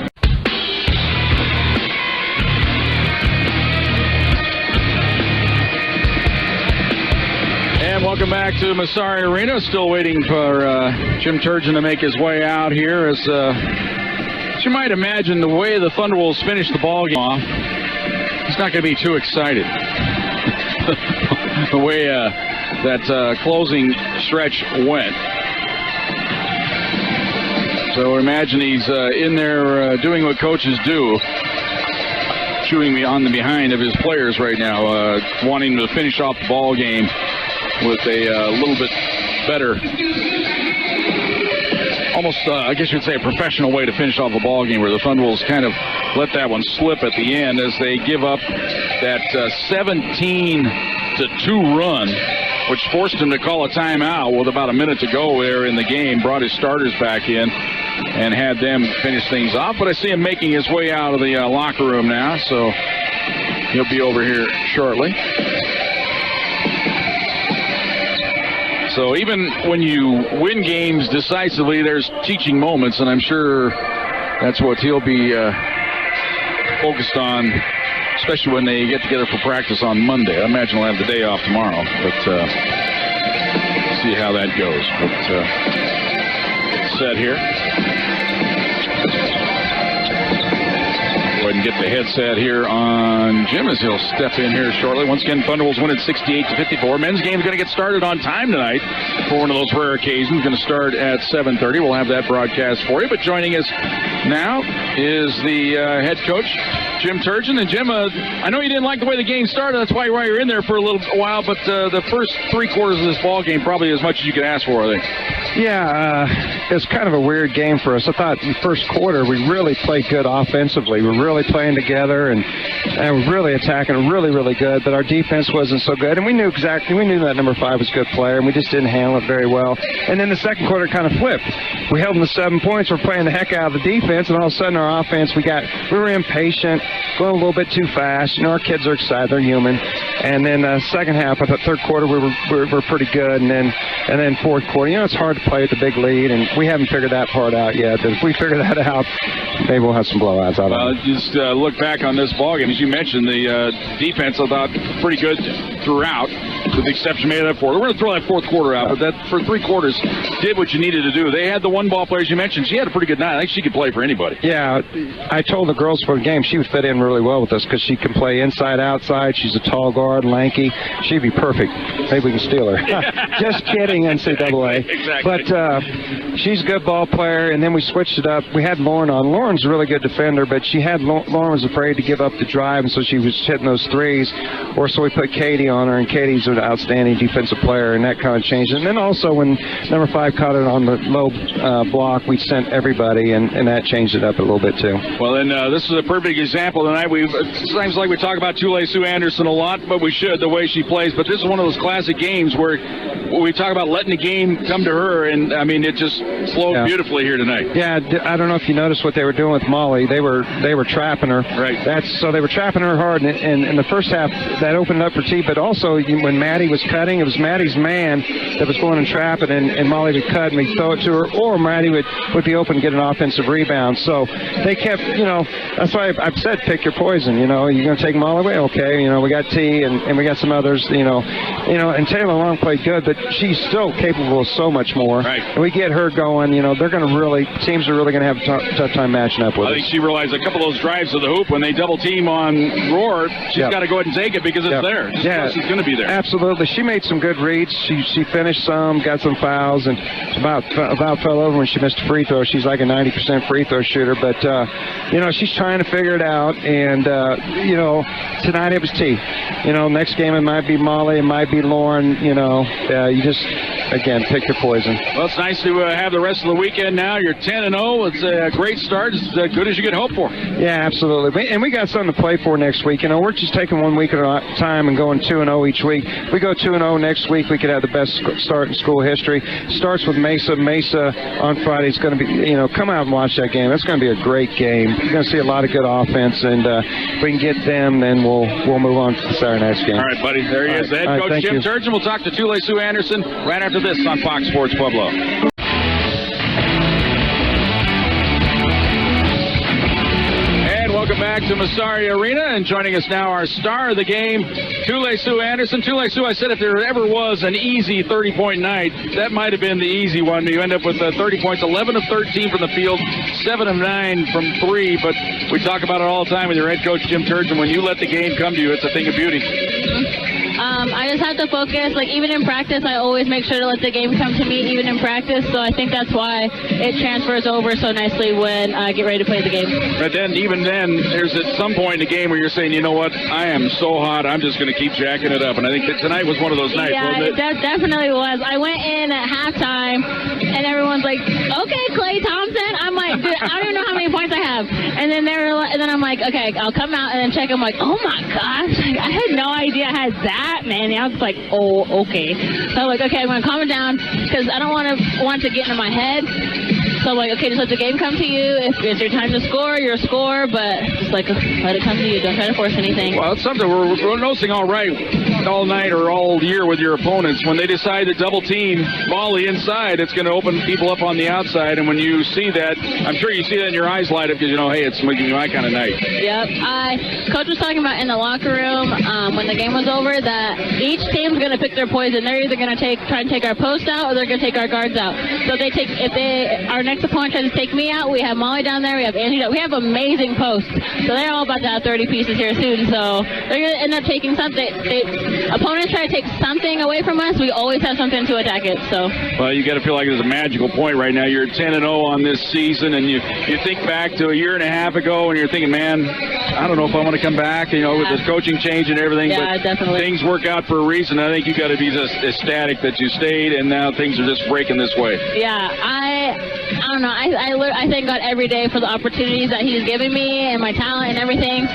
And welcome back to Massari Arena. Still waiting for Jim Turgeon to make his way out here. As you might imagine, the way the Thunderwolves finished the ball game off, he's not going to be too excited. The way that closing stretch went. So imagine he's in there doing what coaches do, chewing me on the behind of his players right now, wanting to finish off the ball game with a little bit better, almost, I guess you'd say, a professional way to finish off the ball game, where the Thunderwolves kind of let that one slip at the end as they give up that 17-2 run, which forced him to call a timeout with about a minute to go there in the game, brought his starters back in and had them finish things off. But I see him making his way out of the locker room now, so he'll be over here shortly. So even when you win games decisively, there's teaching moments, and I'm sure that's what he'll be focused on, especially when they get together for practice on Monday. I imagine he'll have the day off tomorrow, but see how that goes. But set here. Go ahead and get the headset here on Jim as he'll step in here shortly. Once again, Thunderwolves win at 68-54. Men's game is going to get started on time tonight for one of those rare occasions. Going to start at 7:30. We'll have that broadcast for you. But joining us now is the head coach, Jim Turgeon. And Jim, I know you didn't like the way the game started. That's why you're in there for a little while. But the first 3 quarters of this ball game, probably as much as you could ask for, I think. Yeah, it's kind of a weird game for us. I thought in the first quarter we really played good offensively. We're really playing together and we're really attacking really, really good. But our defense wasn't so good. And we knew that number 5 was a good player, and we just didn't handle it very well. And then the second quarter kind of flipped. We held them to 7 points. We're playing the heck out of the defense, and all of a sudden our offense, we were impatient, going a little bit too fast. You know, our kids are excited. They're human. And then second half of the third quarter, we were pretty good. And then fourth quarter, you know, it's hard to play with the big lead, and we haven't figured that part out yet. But if we figure that out, maybe we'll have some blowouts out of it. Just look back on this ballgame. As you mentioned, the defense, I thought, pretty good throughout, with the exception made of that fourth. We're going to throw that fourth quarter out, but that for 3 quarters did what you needed to do. They had the one ball player, as you mentioned. She had a pretty good night. I think she could play for anybody. Yeah, I told the girls for the game she would fit in really well with us because she can play inside, outside. She's a tall guard, lanky. She'd be perfect. Maybe we can steal her. Just kidding, NCAA. Exactly. But she's a good ball player, and then we switched it up. We had Lauren on. Lauren's a really good defender, but Lauren was afraid to give up the drive, and so she was hitting those threes. Or so we put Katie on her, and Katie's an outstanding defensive player, and that kind of changed it. And then also when number 5 caught it on the low block, we sent everybody, and that changed it up a little bit too. Well, then this is a perfect example tonight. It seems like we talk about Tule Sue Anderson a lot, but we should, the way she plays. But this is one of those classic games where we talk about letting the game come to her, and I mean, it just flowed beautifully here tonight. Yeah, I don't know if you noticed what they were doing with Molly. They were trapping her. Right. So they were trapping her hard, and in the first half that opened up for T. But also when Maddie was cutting, it was Maddie's man that was going and trapping, and Molly would cut and we'd throw it to her, or Maddie would be open and get an offensive rebound. So they kept, you know, that's why I've said pick your poison. You know, you're going to take Molly away, okay? You know, we got T and we got some others. You know, and Taylor Long played good, but she's still capable of so much more. Right. And we get her going. You know, teams are really going to have a tough time matching up with us. I think she realized a couple of those drives to the hoop when they double team on Roar, she's got to go ahead and take it because it's there. She's going to be there. Absolutely. She made some good reads. She finished some, got some fouls, and about fell over when she missed a free throw. She's like a 90% free throw shooter, but you know, she's trying to figure it out. And you know, tonight it was T. You know, next game it might be Molly, it might be Lauren. You know, you just again pick your poison. Well, it's nice to have the rest of the weekend now. You're 10-0. It's a great start. It's as good as you could hope for. Yeah, absolutely. And we got something to play for next week. You know, we're just taking 1 week at a time and going 2-0 each week. we go 2-0 next week, we could have the best start in school history. Starts with Mesa. Mesa on Friday is going to be, come out and watch that game. It's going to be a great game. You're going to see a lot of good offense, and if we can get them, then we'll move on to the Saturday night's game. All right, buddy. There he is. The head coach, Jim Turgeon. We'll talk to Csu Anderson right after this on Fox Sports Pueblo. Welcome back to Massari Arena, and joining us now, our star of the game, Csu Anderson. Csu, I said if there ever was an easy 30-point night, that might have been the easy one. You end up with 30 points, 11 of 13 from the field, 7 of 9 from 3, but we talk about it all the time with your head coach, Jim Turgeon. When you let the game come to you, it's a thing of beauty. I just have to focus. Even in practice, I always make sure to let the game come to me, even in practice. So I think that's why it transfers over so nicely when I get ready to play the game. But then, even then, there's at some point in the game where you're saying, you know what, I am so hot, I'm just going to keep jacking it up. And I think that tonight was one of those nights, wasn't it? Yeah, that definitely was. I went in at halftime, and everyone's like, okay, Klay Thompson. I'm like, dude, I don't even know how many points I have. And then I'm like, okay, I'll come out and then check. I'm like, oh my gosh, I had no idea I had that many. I was like, oh, okay. So I'm like, okay, I'm going to calm it down because I don't want to get into my head. So I'm like, okay, just let the game come to you. If it's your time to score, you're a scorer, but just let it come to you. Don't try to force anything. Well, it's something we're noticing all night or all year with your opponents. When they decide to double team volley inside, it's going to open people up on the outside. And when you see that, I'm sure you see that in your eyes light up because, hey, it's my kind of night. Yep. Coach was talking about in the locker room when the game was over that each team's going to pick their poison. They're either going to try and take our post out or they're going to take our guards out. So our next opponent tries to take me out, we have Molly down there, we have Angie down. We have amazing posts. So they're all about to have 30 pieces here soon. So they're going to end up taking something. Opponents try to take something away from us. We always have something to attack it. So. Well, you got to feel like there's a magical point right now. You're 10-0 on this season, and you think back to a year and a half ago, and you're thinking, man, I don't know if I want to come back, with this coaching change and everything. Yeah, but definitely. Things work out for a reason. I think you got to be just ecstatic that you stayed, and now things are just breaking this way. Yeah, I don't know. I thank God every day for the opportunities that He's given me and my talent and everything.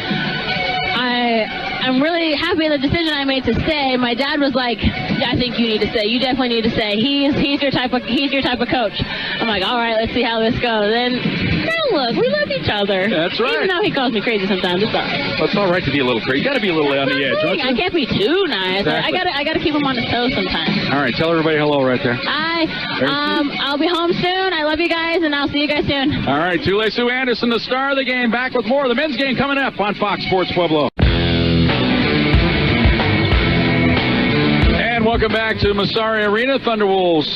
I'm really happy with the decision I made to stay. My dad was like, I think you need to stay. You definitely need to stay. He's your type of coach. I'm like, all right, let's see how this goes. And now look, we love each other. That's right. Even though he calls me crazy sometimes, it's all right. Well, it's all right to be a little crazy. You got to be a little on the edge, don't you? I can't be too nice. Exactly. I got to keep him on his toes sometimes. All right, tell everybody hello right there. Hi. I'll be home soon. I love you guys, and I'll see you guys soon. All right, Csu Anderson, the star of the game, back with more of the men's game coming up on Fox Sports Pueblo. And welcome back to Massari Arena. Thunderwolves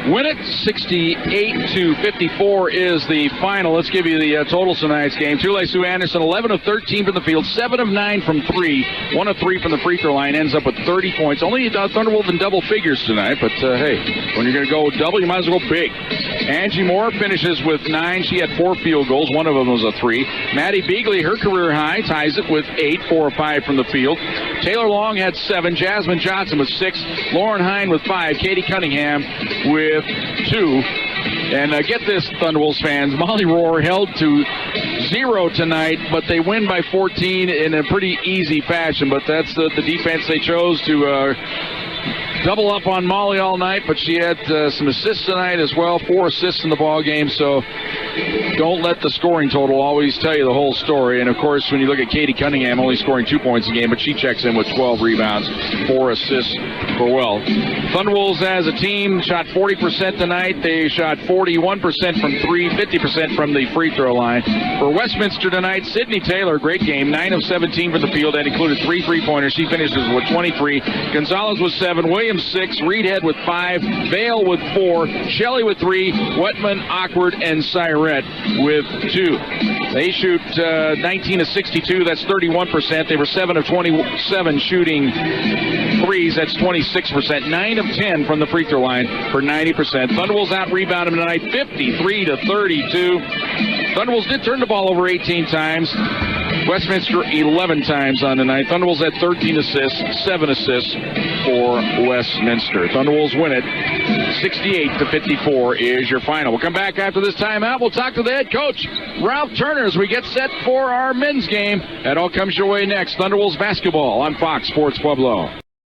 win it. 68-54 is the final. Let's give you the total tonight's game. Csu Anderson, 11 of 13 from the field, 7 of 9 from 3, 1 of 3 from the free throw line, ends up with 30 points. Only Thunderwolves in double figures tonight, but hey, when you're going to go double, you might as well go big. Angie Moore finishes with 9. She had 4 field goals. One of them was a 3. Maddie Beagley, her career high, ties it with 8, 4 of 5 from the field. Taylor Long had 7. Jasmine Johnson with 6. Lauren Hine with 5. Katie Cunningham with 2. And get this, Thunderwolves fans, Molly Rohr held to 0 tonight, but they win by 14 in a pretty easy fashion. But that's the defense they chose to double up on Molly all night, but she had some assists tonight as well, 4 assists in the ball game. So don't let the scoring total always tell you the whole story. And of course, when you look at Katie Cunningham only scoring 2 points a game, but she checks in with 12 rebounds, 4 assists for well. Thunderwolves as a team shot 40% tonight. They shot 41% from 3, 50% from the free throw line. For Westminster tonight, Sydney Taylor, great game, 9 of 17 from the field. That included 3 3-pointers. She finishes with 23. Gonzalez with 7. Williams 6, Reedhead with 5, Vale with 4, Shelley with 3, Wetman, Awkward, and Cyrette with 2. They shoot 19 of 62, that's 31%. They were 7 of 27 shooting threes, that's 26%. 9 of 10 from the free throw line for 90%. Thunderwolves out-rebounded tonight, 53-32. Thunderwolves did turn the ball over 18 times. Westminster 11 times on the night. Thunderwolves had 13 assists, 7 assists for Westminster. Thunderwolves win it. 68-54 is your final. We'll come back after this timeout. We'll talk to the head coach, Ralph Turner, as we get set for our men's game. That all comes your way next. Thunderwolves basketball on Fox Sports Pueblo.